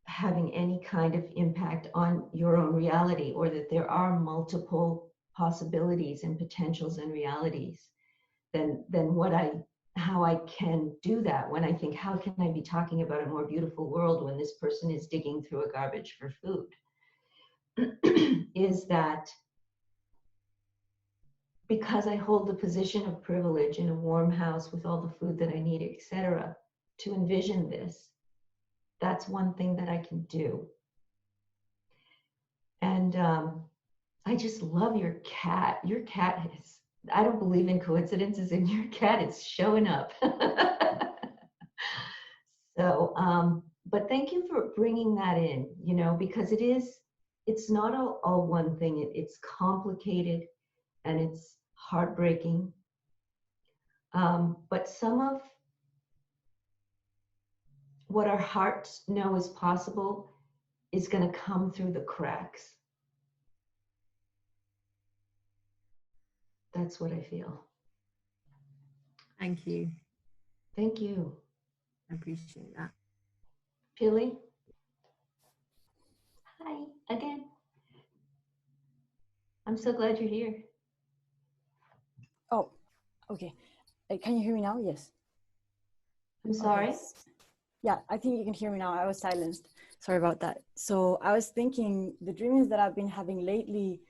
having any kind of impact on your own reality, or that there are multiple possibilities and potentials and realities, then how I can do that when I think, how can I be talking about a more beautiful world when this person is digging through a garbage for food, is that because I hold the position of privilege in a warm house with all the food that I need, etc., to envision this, that's one thing that I can do. And I just love your cat. Your cat is, I don't believe in coincidences, and your cat is showing up. So but thank you for bringing that in, you know, because it's not all one thing. It's complicated and it's heartbreaking. But some of what our hearts know is possible is going to come through the cracks. That's what I feel. Thank you. Thank you. I appreciate that. Billy? Hi, again. I'm so glad you're here. Oh, okay. Can you hear me now? Yes. I'm sorry? Okay. Yeah, I think you can hear me now. I was silenced. Sorry about that. So I was thinking the dreams that I've been having lately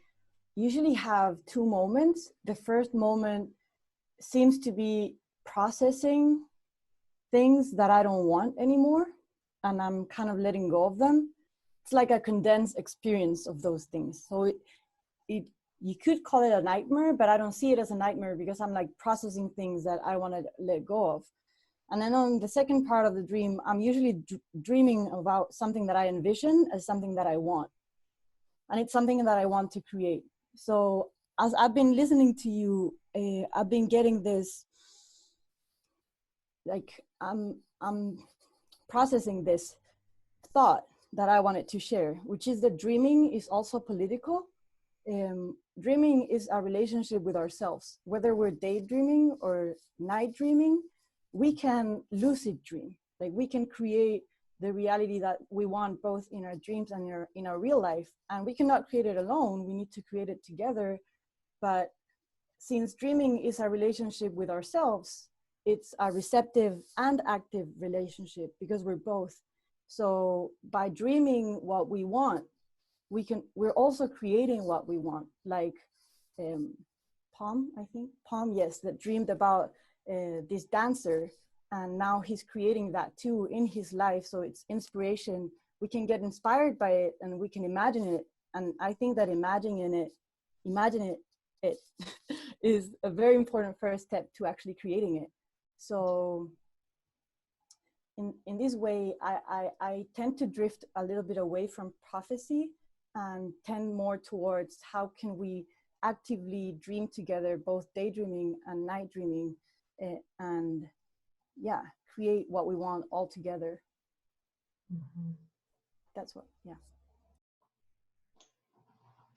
usually have two moments. The first moment seems to be processing things that I don't want anymore, and I'm kind of letting go of them. It's like a condensed experience of those things. So you could call it a nightmare, but I don't see it as a nightmare because I'm like processing things that I want to let go of. And then on the second part of the dream, I'm usually dreaming about something that I envision as something that I want. And it's something that I want to create. So as I've been listening to you, I've been getting this, like I'm processing this thought that I wanted to share, which is that dreaming is also political. Dreaming is a relationship with ourselves. Whether we're daydreaming or night dreaming, we can lucid dream. Like we can create the reality that we want both in our dreams and in our real life. And we cannot create it alone. We need to create it together. But since dreaming is a relationship with ourselves, it's a receptive and active relationship because we're both. So by dreaming what we want, we're also creating what we want. Like Palm, I think, Palm, yes, that dreamed about this dancer, and now he's creating that too in his life. So it's inspiration. We can get inspired by it and we can imagine it. And I think that imagining it is a very important first step to actually creating it. So in this way, I tend to drift a little bit away from prophecy and tend more towards how can we actively dream together, both daydreaming and night dreaming, and yeah, create what we want all together. Mm-hmm. That's what, yeah.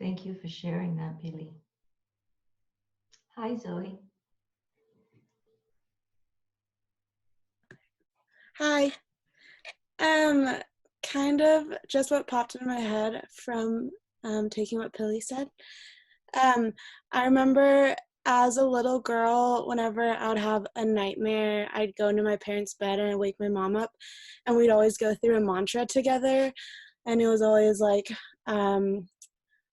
Thank you for sharing that, Billy. Hi, Zoe. Hi. Kind of just what popped into my head from taking what Billy said. I remember as a little girl, whenever I would have a nightmare, I'd go into my parents' bed and I'd wake my mom up, and we'd always go through a mantra together. And it was always like,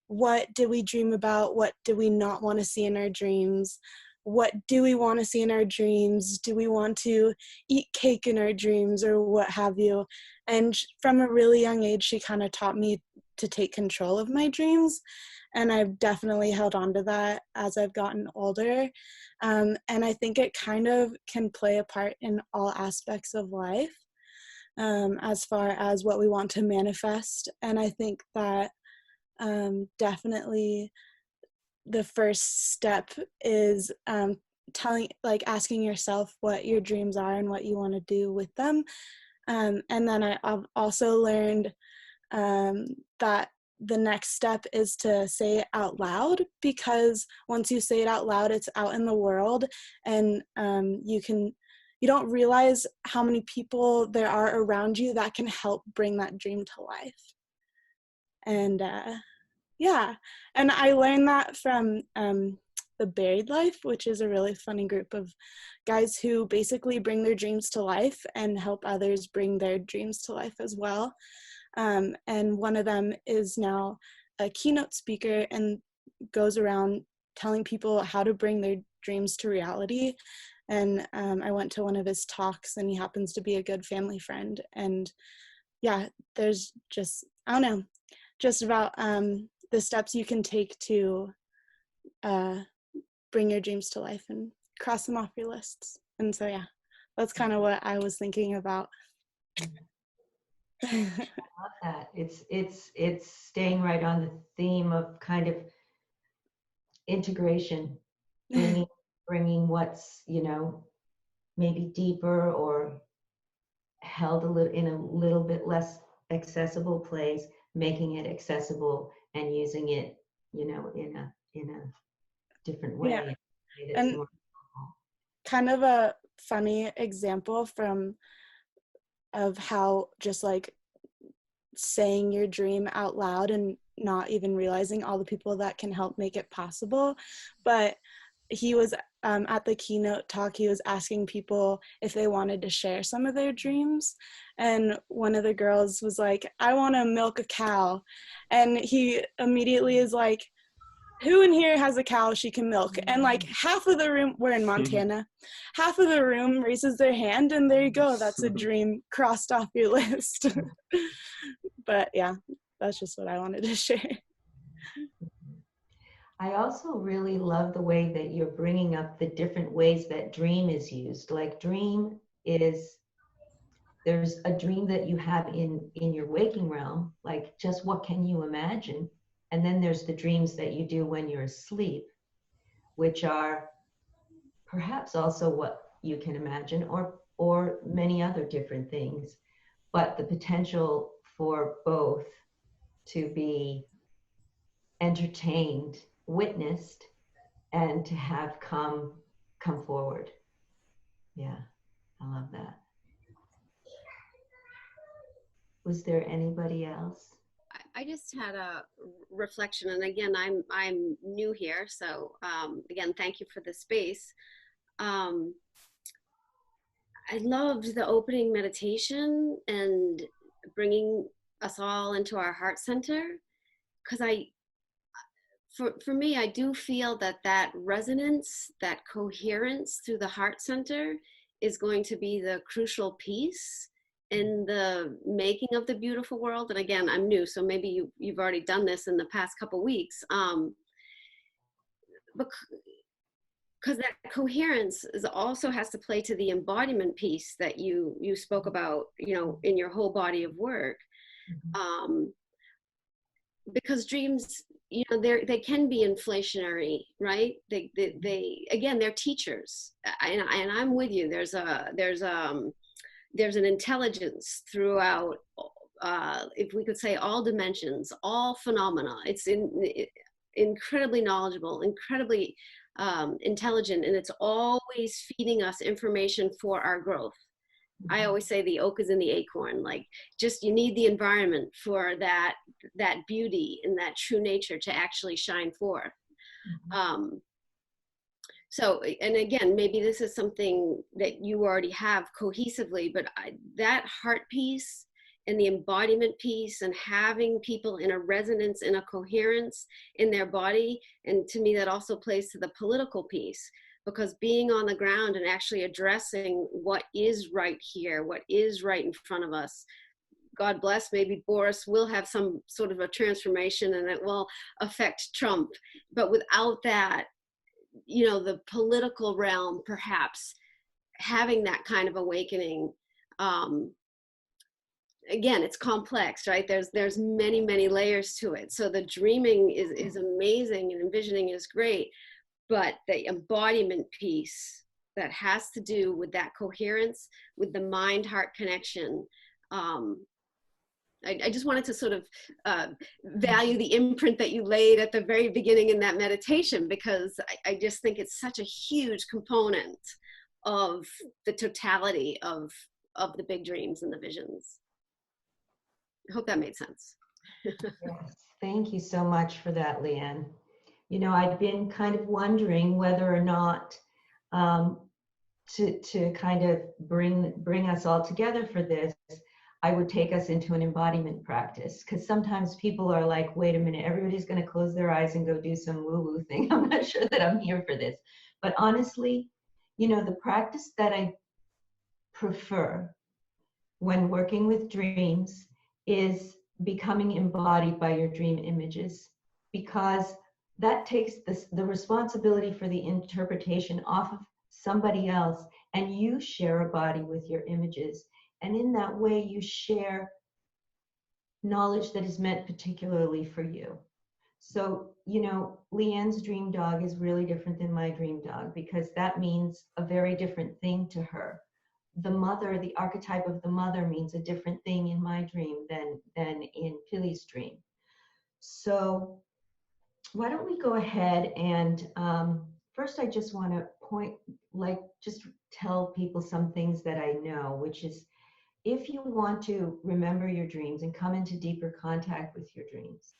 what did we dream about? What do we not want to see in our dreams? What do we want to see in our dreams? Do we want to eat cake in our dreams or what have you? And from a really young age, she kind of taught me to take control of my dreams. And I've definitely held on to that as I've gotten older. And I think it kind of can play a part in all aspects of life, as far as what we want to manifest. And I think that definitely the first step is asking yourself what your dreams are and what you want to do with them. And then I've also learned that the next step is to say it out loud, because once you say it out loud, it's out in the world, and you don't realize how many people there are around you that can help bring that dream to life. And yeah, and I learned that from the Buried Life, which is a really funny group of guys who basically bring their dreams to life and help others bring their dreams to life as well. And one of them is now a keynote speaker and goes around telling people how to bring their dreams to reality. And I went to one of his talks, and he happens to be a good family friend. And yeah, there's just, I don't know, just about the steps you can take to bring your dreams to life and cross them off your lists. And so, yeah, that's kind of what I was thinking about. love that. It's staying right on the theme of kind of integration, bringing what's, you know, maybe deeper or held a little in a little bit less accessible place, making it accessible and using it, you know, in a different way. Yeah. That's And more kind of a funny example of how just like saying your dream out loud and not even realizing all the people that can help make it possible. But he was at the keynote talk, he was asking people if they wanted to share some of their dreams. And one of the girls was like, I want to milk a cow. And he immediately is like, who in here has a cow she can milk? And like half of the room, we're in Montana, half of the room raises their hand, and there you go. That's a dream crossed off your list. But yeah, that's just what I wanted to share. I also really love the way that you're bringing up the different ways that dream is used. Like dream is, there's a dream that you have in your waking realm, like just what can you imagine? And then there's the dreams that you do when you're asleep, which are perhaps also what you can imagine, or many other different things. But the potential for both to be entertained, witnessed, and to have come forward. Yeah, I love that. Was there anybody else? I just had a reflection, and again, I'm new here, so again, thank you for the space. I loved the opening meditation and bringing us all into our heart center, because for me, I do feel that resonance, that coherence through the heart center is going to be the crucial piece in the making of the beautiful world. And again, I'm new, so maybe you've already done this in the past couple weeks. Because that coherence also has to play to the embodiment piece that you spoke about, you know, in your whole body of work. Because dreams, you know, they can be inflationary, right? They again, they're teachers, and I'm with you. There's an intelligence throughout, if we could say all dimensions, all phenomena. It's incredibly knowledgeable, incredibly intelligent, and it's always feeding us information for our growth. I always say the oak is in the acorn. Like, just you need the environment for that beauty and that true nature to actually shine forth. So, and again, maybe this is something that you already have cohesively, but that heart piece and the embodiment piece and having people in a resonance, in a coherence in their body. And to me, that also plays to the political piece, because being on the ground and actually addressing what is right here, what is right in front of us. God bless, maybe Boris will have some sort of a transformation and it will affect Trump. But without that, you know, the political realm, perhaps having that kind of awakening, again, it's complex, right? There's many, many layers to it. So the dreaming is amazing and envisioning is great. But the embodiment piece that has to do with that coherence, with the mind-heart connection, I just wanted to sort of value the imprint that you laid at the very beginning in that meditation, because I just think it's such a huge component of the totality of the big dreams and the visions. I hope that made sense. Yes, thank you so much for that, Leanne. You know, I've been kind of wondering whether or not to kind of bring us all together for this, I would take us into an embodiment practice, because sometimes people are like, wait a minute, everybody's going to close their eyes and go do some woo-woo thing. I'm not sure that I'm here for this. But honestly, you know, the practice that I prefer when working with dreams is becoming embodied by your dream images, because that takes the responsibility for the interpretation off of somebody else, and you share a body with your images. And in that way, you share knowledge that is meant particularly for you. So, Leanne's dream dog is really different than my dream dog because that means a very different thing to her. The mother, the archetype of the mother means a different thing in my dream than in Pili's dream. So why don't we go ahead and first I just want to just tell people some things that I know, which is if you want to remember your dreams and come into deeper contact with your dreams,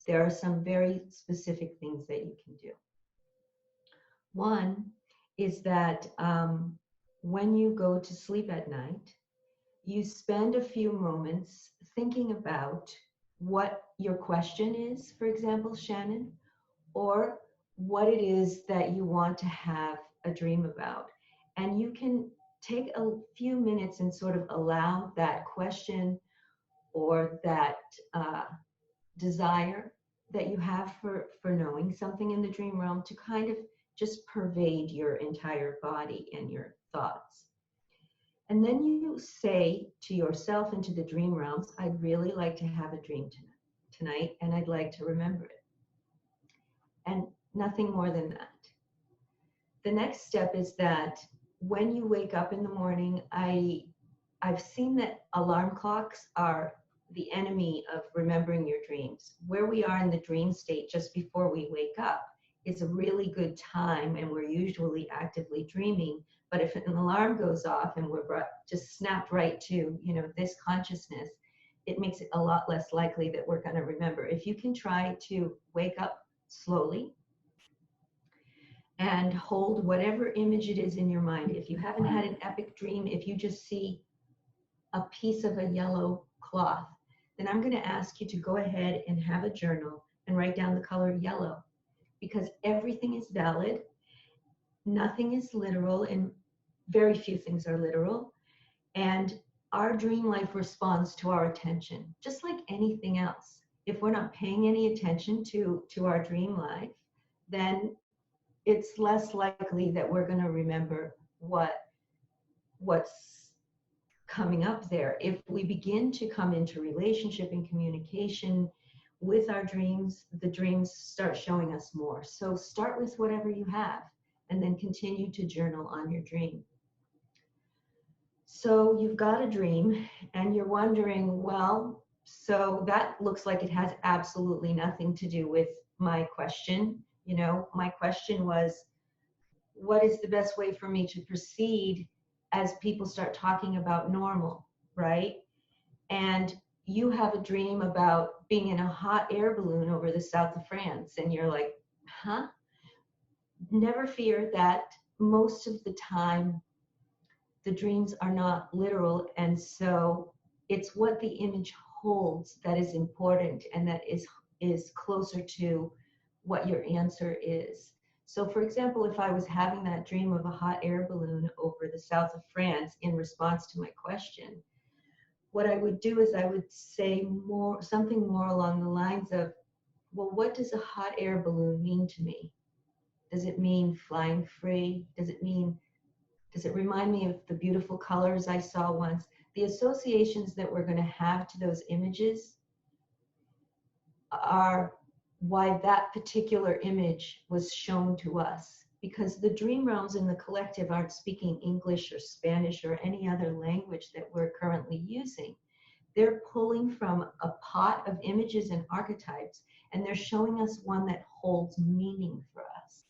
there are some very specific things that you can do. One is that when you go to sleep at night, you spend a few moments thinking about what your question is, for example, Shannon, or what it is that you want to have a dream about. And you can take a few minutes and sort of allow that question or that desire that you have for knowing something in the dream realm to kind of just pervade your entire body and your thoughts. And then you say to yourself and to the dream realms, I'd really like to have a dream tonight, and I'd like to remember it. And nothing more than that. The next step is that when you wake up in the morning, I've seen that alarm clocks are the enemy of remembering your dreams. Where we are in the dream state just before we wake up is a really good time, and we're usually actively dreaming. But if an alarm goes off and we're just snapped right to, this consciousness, it makes it a lot less likely that we're going to remember. If you can try to wake up slowly and hold whatever image it is in your mind. If you haven't had an epic dream, if you just see a piece of a yellow cloth, then I'm going to ask you to go ahead and have a journal and write down the color yellow, because everything is valid. Nothing is literal, and very few things are literal. And our dream life responds to our attention, just like anything else. If we're not paying any attention to our dream life, then it's less likely that we're going to remember what's coming up there. If we begin to come into relationship and communication with our dreams, the dreams start showing us more. So start with whatever you have and then continue to journal on your dream. So you've got a dream and you're wondering, well, so that looks like it has absolutely nothing to do with my question. My question was, what is the best way for me to proceed as people start talking about normal, right? And you have a dream about being in a hot air balloon over the south of France, and you're like, huh? Never fear that most of the time the dreams are not literal, and so it's what the image holds that is important and that is closer to what your answer is. So for example, if I was having that dream of a hot air balloon over the south of France in response to my question, what I would do is I would say something more along the lines of, well, what does a hot air balloon mean to me? Does it mean flying free? Does it remind me of the beautiful colors I saw once? The associations that we're going to have to those images are why that particular image was shown to us, because the dream realms in the collective aren't speaking English or Spanish or any other language that we're currently using. They're pulling from a pot of images and archetypes, and they're showing us one that holds meaning for us.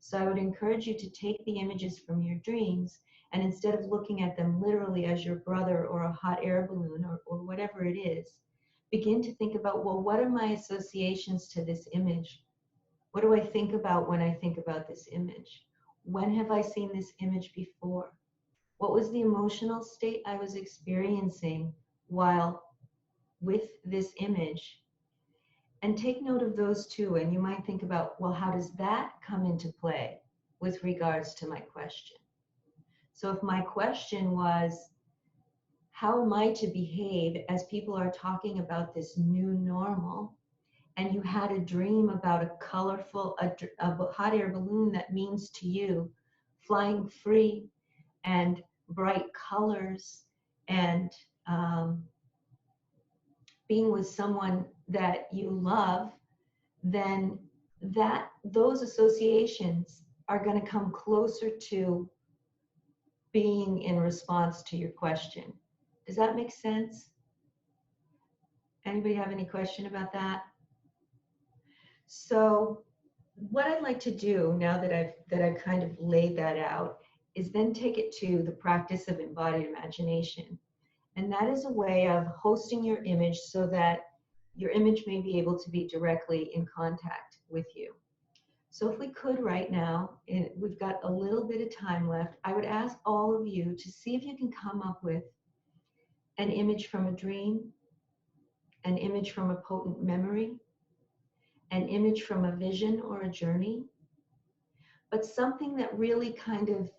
So I would encourage you to take the images from your dreams, and instead of looking at them literally as your brother or a hot air balloon or whatever it is, begin to think about, well, what are my associations to this image? What do I think about when I think about this image? When have I seen this image before? What was the emotional state I was experiencing while with this image? And take note of those two, and you might think about, well, how does that come into play with regards to my question? So if my question was, how am I to behave as people are talking about this new normal, and you had a dream about a colorful, a hot air balloon that means to you flying free and bright colors and being with someone that you love, then those associations are going to come closer to being in response to your question. Does that make sense? Anybody have any question about that? So what I'd like to do now that I've kind of laid that out is then take it to the practice of embodied imagination. And that is a way of hosting your image so that your image may be able to be directly in contact with you. So if we could right now, and we've got a little bit of time left, I would ask all of you to see if you can come up with an image from a dream, an image from a potent memory, an image from a vision or a journey, but something that really kind of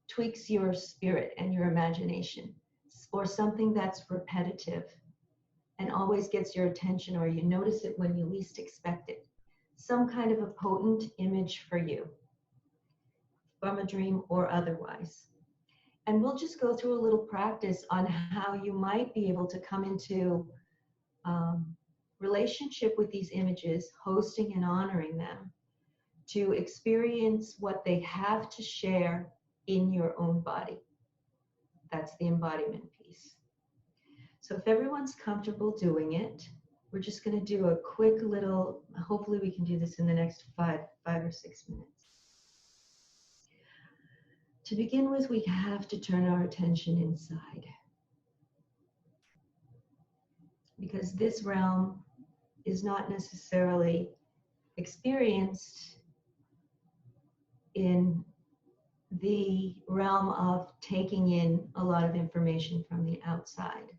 tweaks your spirit and your imagination, or something that's repetitive and always gets your attention, or you notice it when you least expect it. Some kind of a potent image for you, from a dream or otherwise. And we'll just go through a little practice on how you might be able to come into relationship with these images, hosting and honoring them, to experience what they have to share in your own body. That's the embodiment piece. So if everyone's comfortable doing it, we're just going to do a quick little, hopefully we can do this in the next five or 6 minutes. To begin with, we have to turn our attention inside, because this realm is not necessarily experienced in the realm of taking in a lot of information from the outside.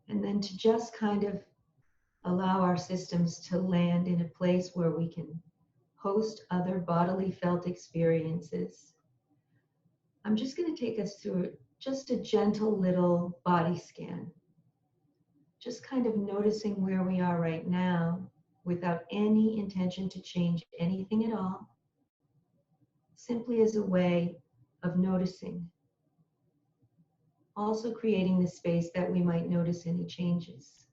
And then to just kind of allow our systems to land in a place where we can host other bodily felt experiences. I'm just going to take us through just a gentle little body scan. Just kind of noticing where we are right now without any intention to change anything at all. Simply as a way of noticing. Also creating the space that we might notice any changes.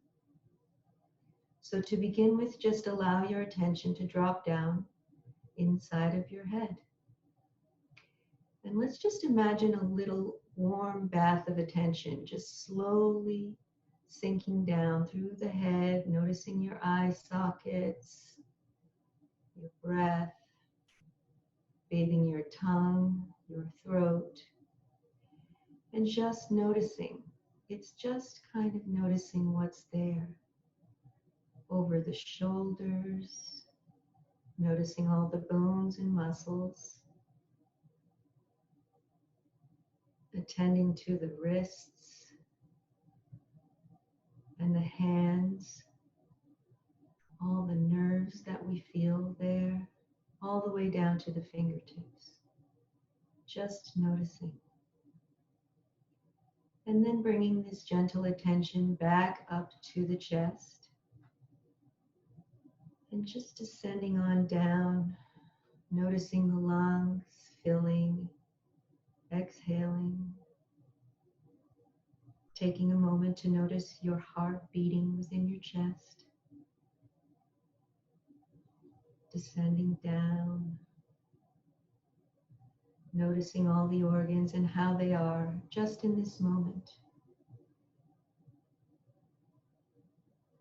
So to begin with, just allow your attention to drop down inside of your head. And let's just imagine a little warm bath of attention, just slowly sinking down through the head, noticing your eye sockets, your breath, bathing your tongue, your throat, and just noticing. It's just kind of noticing what's there. Over the shoulders, noticing all the bones and muscles, attending to the wrists and the hands, all the nerves that we feel there, all the way down to the fingertips. Just noticing. And then bringing this gentle attention back up to the chest. And just descending on down, noticing the lungs filling, exhaling. Taking a moment to notice your heart beating within your chest. Descending down. Noticing all the organs and how they are just in this moment.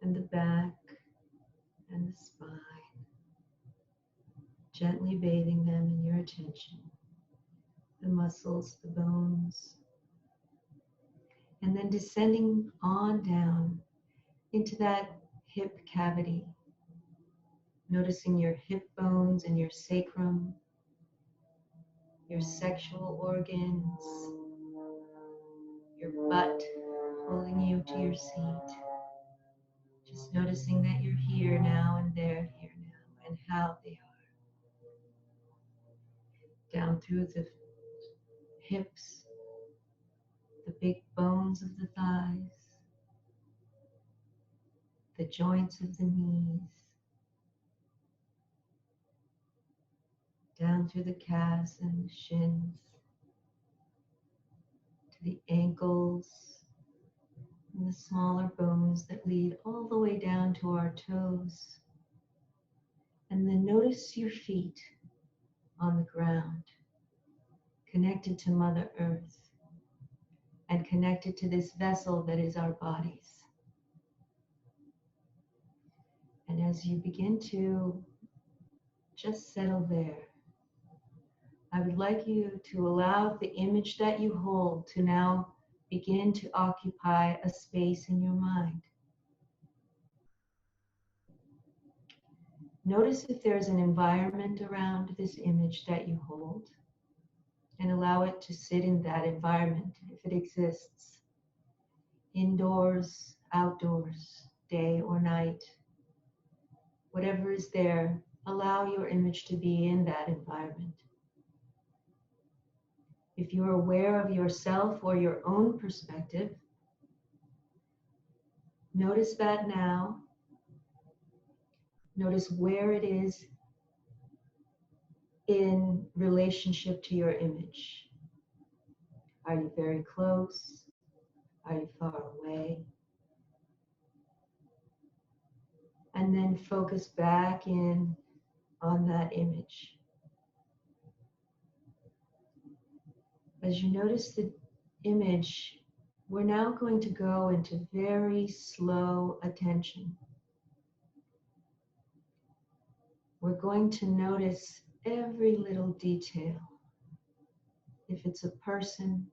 And the back and the spine. Gently bathing them in your attention. The muscles, the bones. And then descending on down into that hip cavity. Noticing your hip bones and your sacrum, your sexual organs, your butt pulling you to your seat. Just noticing that you're here now and they're here now and how they are. Down through the hips, the big bones of the thighs, the joints of the knees, down through the calves and the shins, to the ankles, and the smaller bones that lead all the way down to our toes. And then notice your feet on the ground, connected to Mother Earth and connected to this vessel that is our bodies. And as you begin to just settle there, I would like you to allow the image that you hold to now begin to occupy a space in your mind. Notice if there's an environment around this image that you hold, and allow it to sit in that environment if it exists. Indoors, outdoors, day or night, whatever is there, allow your image to be in that environment. If you're aware of yourself or your own perspective, notice that now. Notice where it is in relationship to your image. Are you very close? Are you far away? And then focus back in on that image. As you notice the image, we're now going to go into very slow attention. We're going to notice every little detail. If it's a person,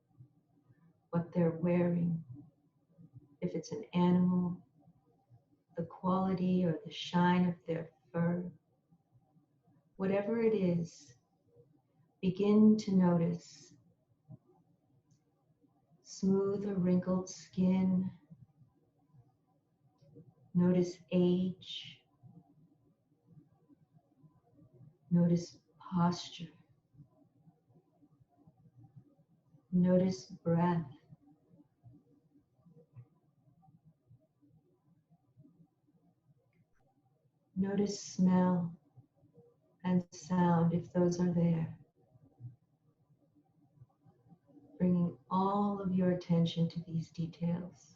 what they're wearing. If it's an animal, the quality or the shine of their fur. Whatever it is, begin to notice. Smooth or wrinkled skin. Notice age. Notice posture. Notice breath. Notice smell and sound if those are there. Bringing all of your attention to these details.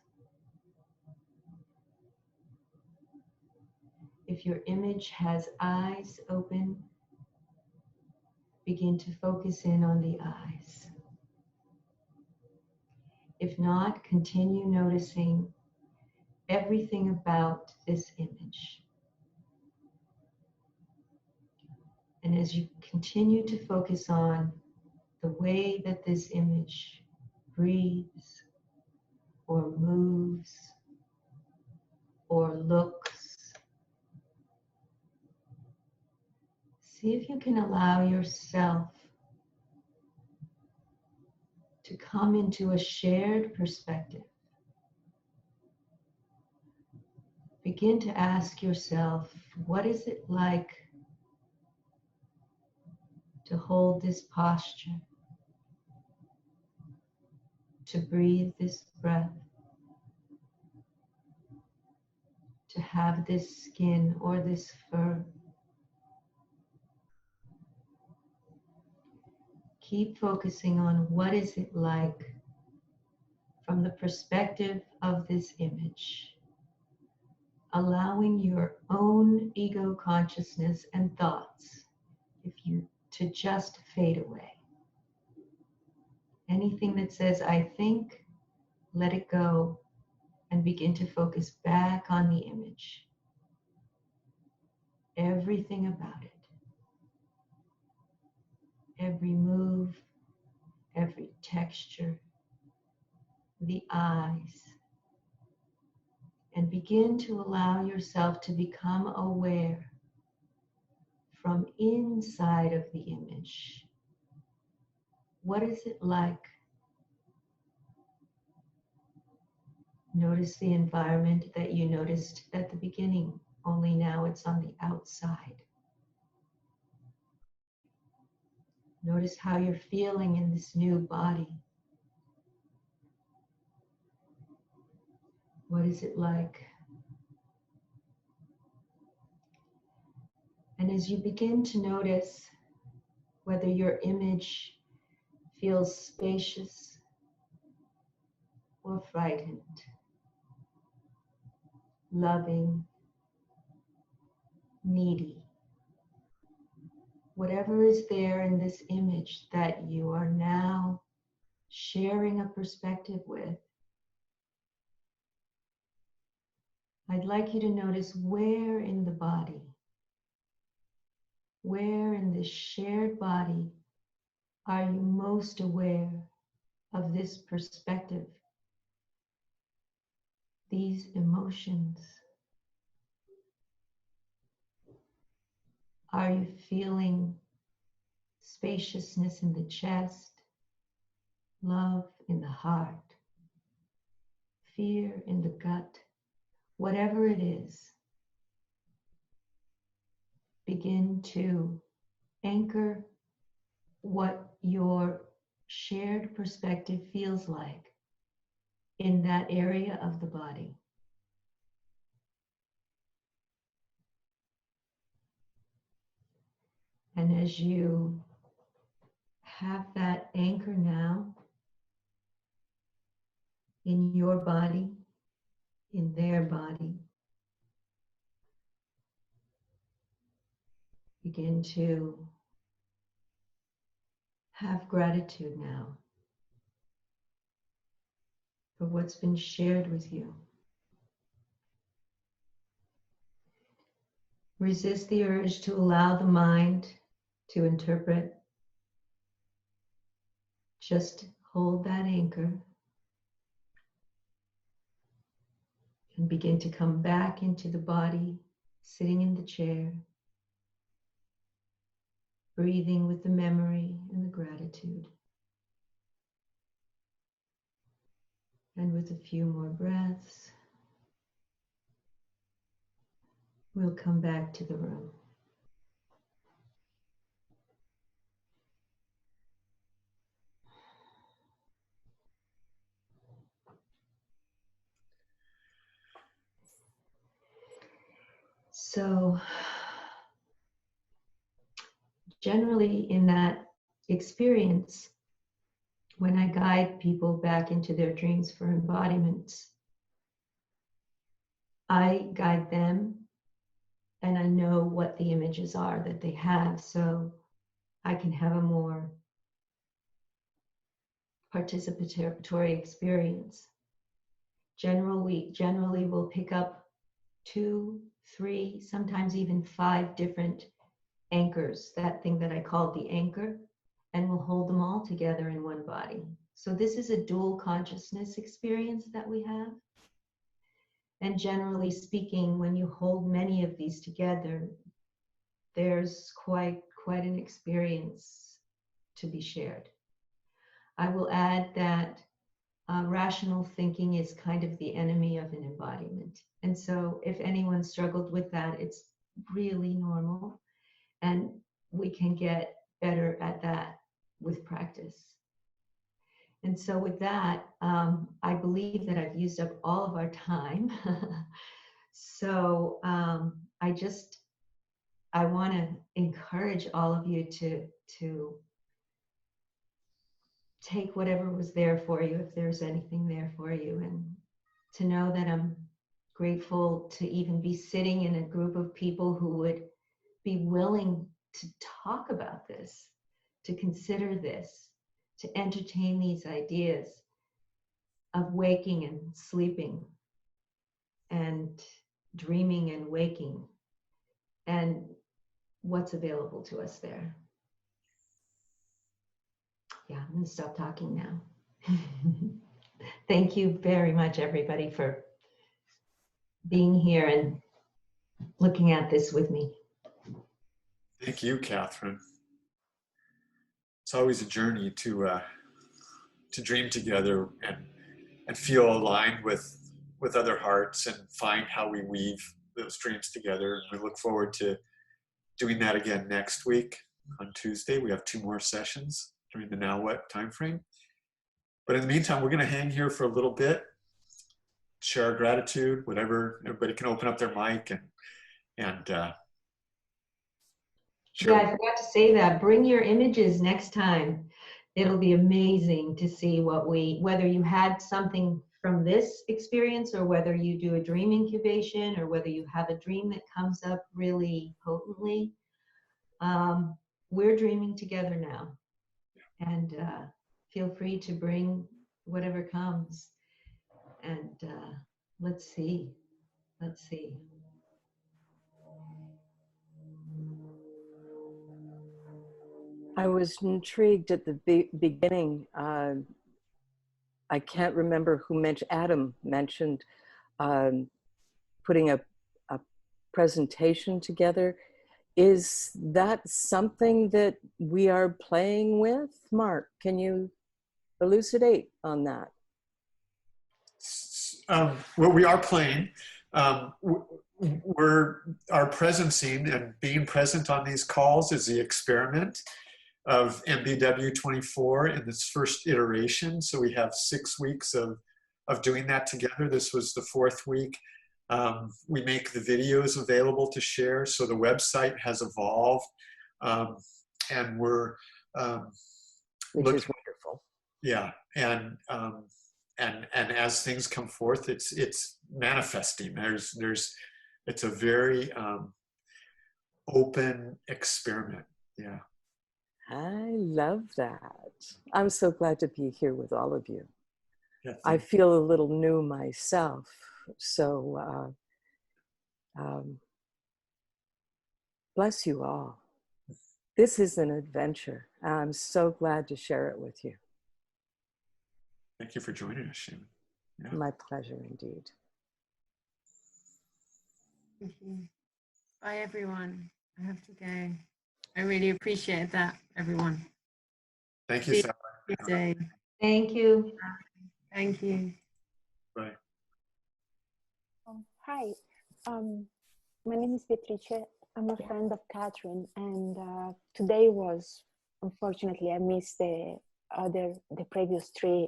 If your image has eyes open, begin to focus in on the eyes. If not, continue noticing everything about this image. And as you continue to focus on the way that this image breathes or moves or looks, see if you can allow yourself to come into a shared perspective. Begin to ask yourself, what is it like to hold this posture, to breathe this breath, to have this skin or this fur? Keep focusing on what is it like from the perspective of this image, allowing your own ego consciousness and thoughts to just fade away. Anything that says, I think, let it go and begin to focus back on the image. Everything about it. Every move, every texture, the eyes. And begin to allow yourself to become aware from inside of the image. What is it like? Notice the environment that you noticed at the beginning, only now it's on the outside. Notice how you're feeling in this new body. What is it like? And as you begin to notice whether your image feels spacious or frightened, loving, needy. Whatever is there in this image that you are now sharing a perspective with, I'd like you to notice where in the body, where in this shared body are you most aware of this perspective, these emotions? Are you feeling spaciousness in the chest, love in the heart, fear in the gut? Whatever it is, begin to anchor what your shared perspective feels like in that area of the body. And as you have that anchor now in your body, in their body, begin to have gratitude now for what's been shared with you. Resist the urge to allow the mind to interpret. Just hold that anchor and begin to come back into the body, sitting in the chair, breathing with the memory and the gratitude. And with a few more breaths, we'll come back to the room. So, generally in that experience, when I guide people back into their dreams for embodiments, I guide them and I know what the images are that they have, so I can have a more participatory experience. Generally we'll pick up 2, 3, sometimes even 5 different anchors, that thing that I called the anchor, and we'll hold them all together in one body. So this is a dual consciousness experience that we have. And generally speaking, when you hold many of these together, there's quite an experience to be shared. I will add that rational thinking is kind of the enemy of an embodiment. And so if anyone struggled with that, it's really normal. And we can get better at that with practice. And so with that, I believe that I've used up all of our time. So I want to encourage all of you to take whatever was there for you, if there's anything there for you, and to know that I'm grateful to even be sitting in a group of people who would be willing to talk about this, to consider this, to entertain these ideas of waking and sleeping and dreaming and waking and what's available to us there. Yeah, I'm going to stop talking now. Thank you very much, everybody, for being here and looking at this with me. Thank you, Catherine. It's always a journey to dream together and feel aligned with other hearts and find how we weave those dreams together. And we look forward to doing that again next week on Tuesday. We have 2 more sessions during the Now What timeframe. But in the meantime, we're going to hang here for a little bit, share our gratitude, whatever. Everybody can open up their mic and share. Yeah, I forgot to say that. Bring your images next time. It'll be amazing to see whether you had something from this experience, or whether you do a dream incubation, or whether you have a dream that comes up really potently, we're dreaming together now. And feel free to bring whatever comes. And let's see. I was intrigued at the beginning. I can't remember who mentioned, Adam mentioned putting a presentation together. Is that something that we are playing with? Mark, can you elucidate on that? Well, we are playing. Our presencing and being present on these calls is the experiment of MBW24 in this first iteration. So we have 6 weeks of doing that together. This was the 4th week. We make the videos available to share. So the website has evolved, and we're which is wonderful. Yeah, and as things come forth, it's manifesting. It's a very open experiment. Yeah. I love that. I'm so glad to be here with all of you. Yeah, I feel a little new myself, so bless you all. This is an adventure. I'm so glad to share it with you. Thank you for joining us, Shaman. Yeah. My pleasure indeed. Thank you. Bye, everyone. I have to go. I really appreciate that, everyone. Thank you, See Sarah. you today. Thank you. Thank you. Bye. Hi, my name is Beatrice. I'm a friend of Catherine, and today was, unfortunately, I missed the previous 3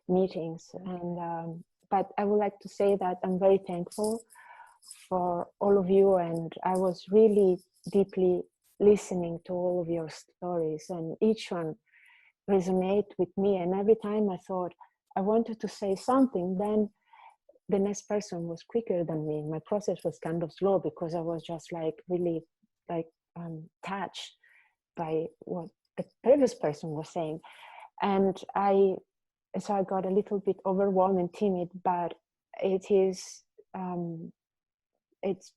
meetings, and but I would like to say that I'm very thankful for all of you, and I was really deeply listening to all of your stories, and each one resonate with me. And every time I thought I wanted to say something, then the next person was quicker than me. My process was kind of slow because I was just like really touched by what the previous person was saying, and so I got a little bit overwhelmed and timid. But it is it's.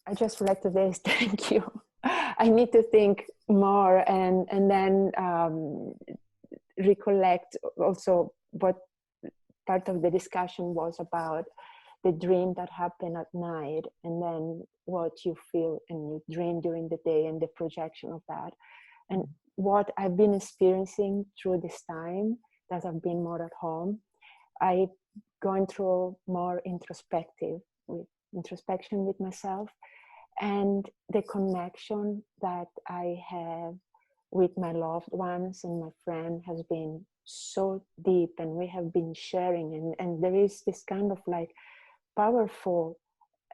I just would like to say thank you. I need to think more and then recollect also what part of the discussion was about the dream that happened at night, and then what you feel and you dream during the day and the projection of that. And what I've been experiencing through this time that I've been more at home, I've gone through more introspection with myself, and the connection that I have with my loved ones and my friend has been so deep, and we have been sharing, and there is this kind of like powerful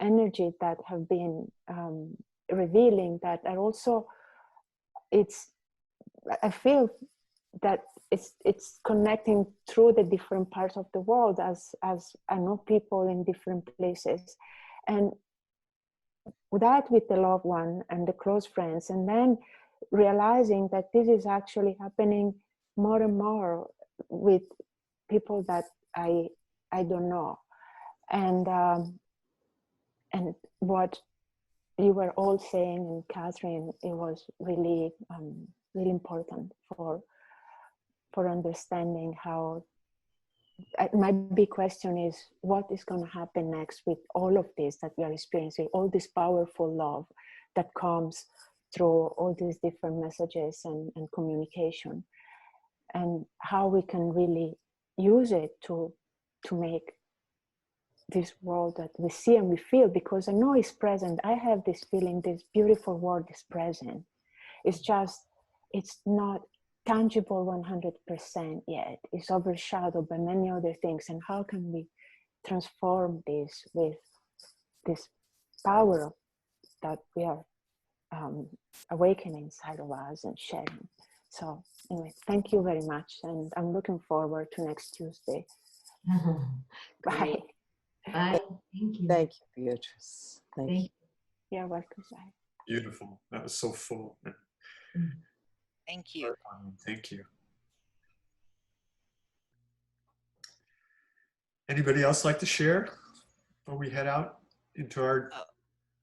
energy that have been revealing that. And also I feel that it's connecting through the different parts of the world as I know people in different places, and that with the loved one and the close friends, and then realizing that this is actually happening more and more with people that I don't know, and what you were all saying, and Catherine, it was really really important for understanding how. My big question is, what is going to happen next with all of this that we are experiencing, all this powerful love that comes through all these different messages and communication, and how we can really use it to make this world that we see and we feel, because I know it's present. I have this feeling this beautiful world is present. It's just, it's not tangible 100% yet. It's overshadowed by many other things. And how can we transform this with this power that we are awakening inside of us and sharing? So anyway, thank you very much, and I'm looking forward to next Tuesday. Bye. Bye. Thank you. Thank you, Beatrice. Thank you. You're welcome. Bye. Beautiful. That was so full. Thank you. Thank you. Anybody else like to share before we head out into our?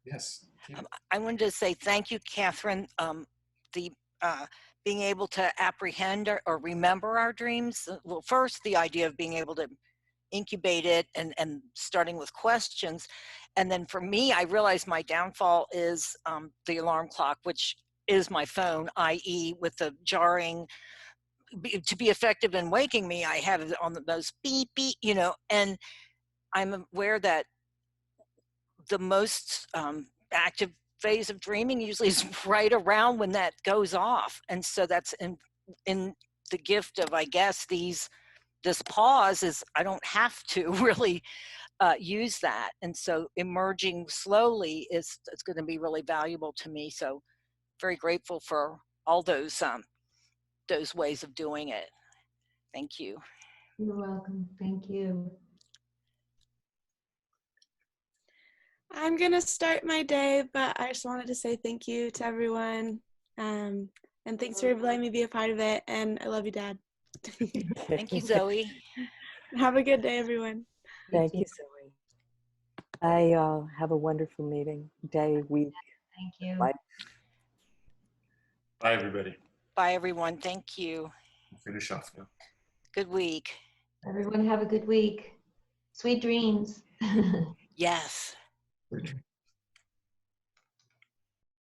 Yes. I wanted to say thank you, Catherine. Being able to apprehend or remember our dreams. Well, first, the idea of being able to incubate it and starting with questions. And then for me, I realized my downfall is the alarm clock, which is my phone, i.e. with the jarring, to be effective in waking me, I have it on the most beep, beep, you know, and I'm aware that the most active phase of dreaming usually is right around when that goes off. And so that's in the gift of, I guess, this pause is I don't have to really use that. And so emerging slowly it's going to be really valuable to me. So very grateful for all those ways of doing it. Thank you. You're welcome. Thank you. I'm gonna start my day, but I just wanted to say thank you to everyone, and thanks for letting me be a part of it. And I love you, Dad. Thank you, Zoe. Have a good day, everyone. Thank you, Zoe. I have a wonderful meeting, day, week. Thank you. Bye. Bye, everybody. Bye, everyone. Thank you. We'll finish off now. Good week. Everyone have a good week. Sweet dreams. Yes. Good dreams.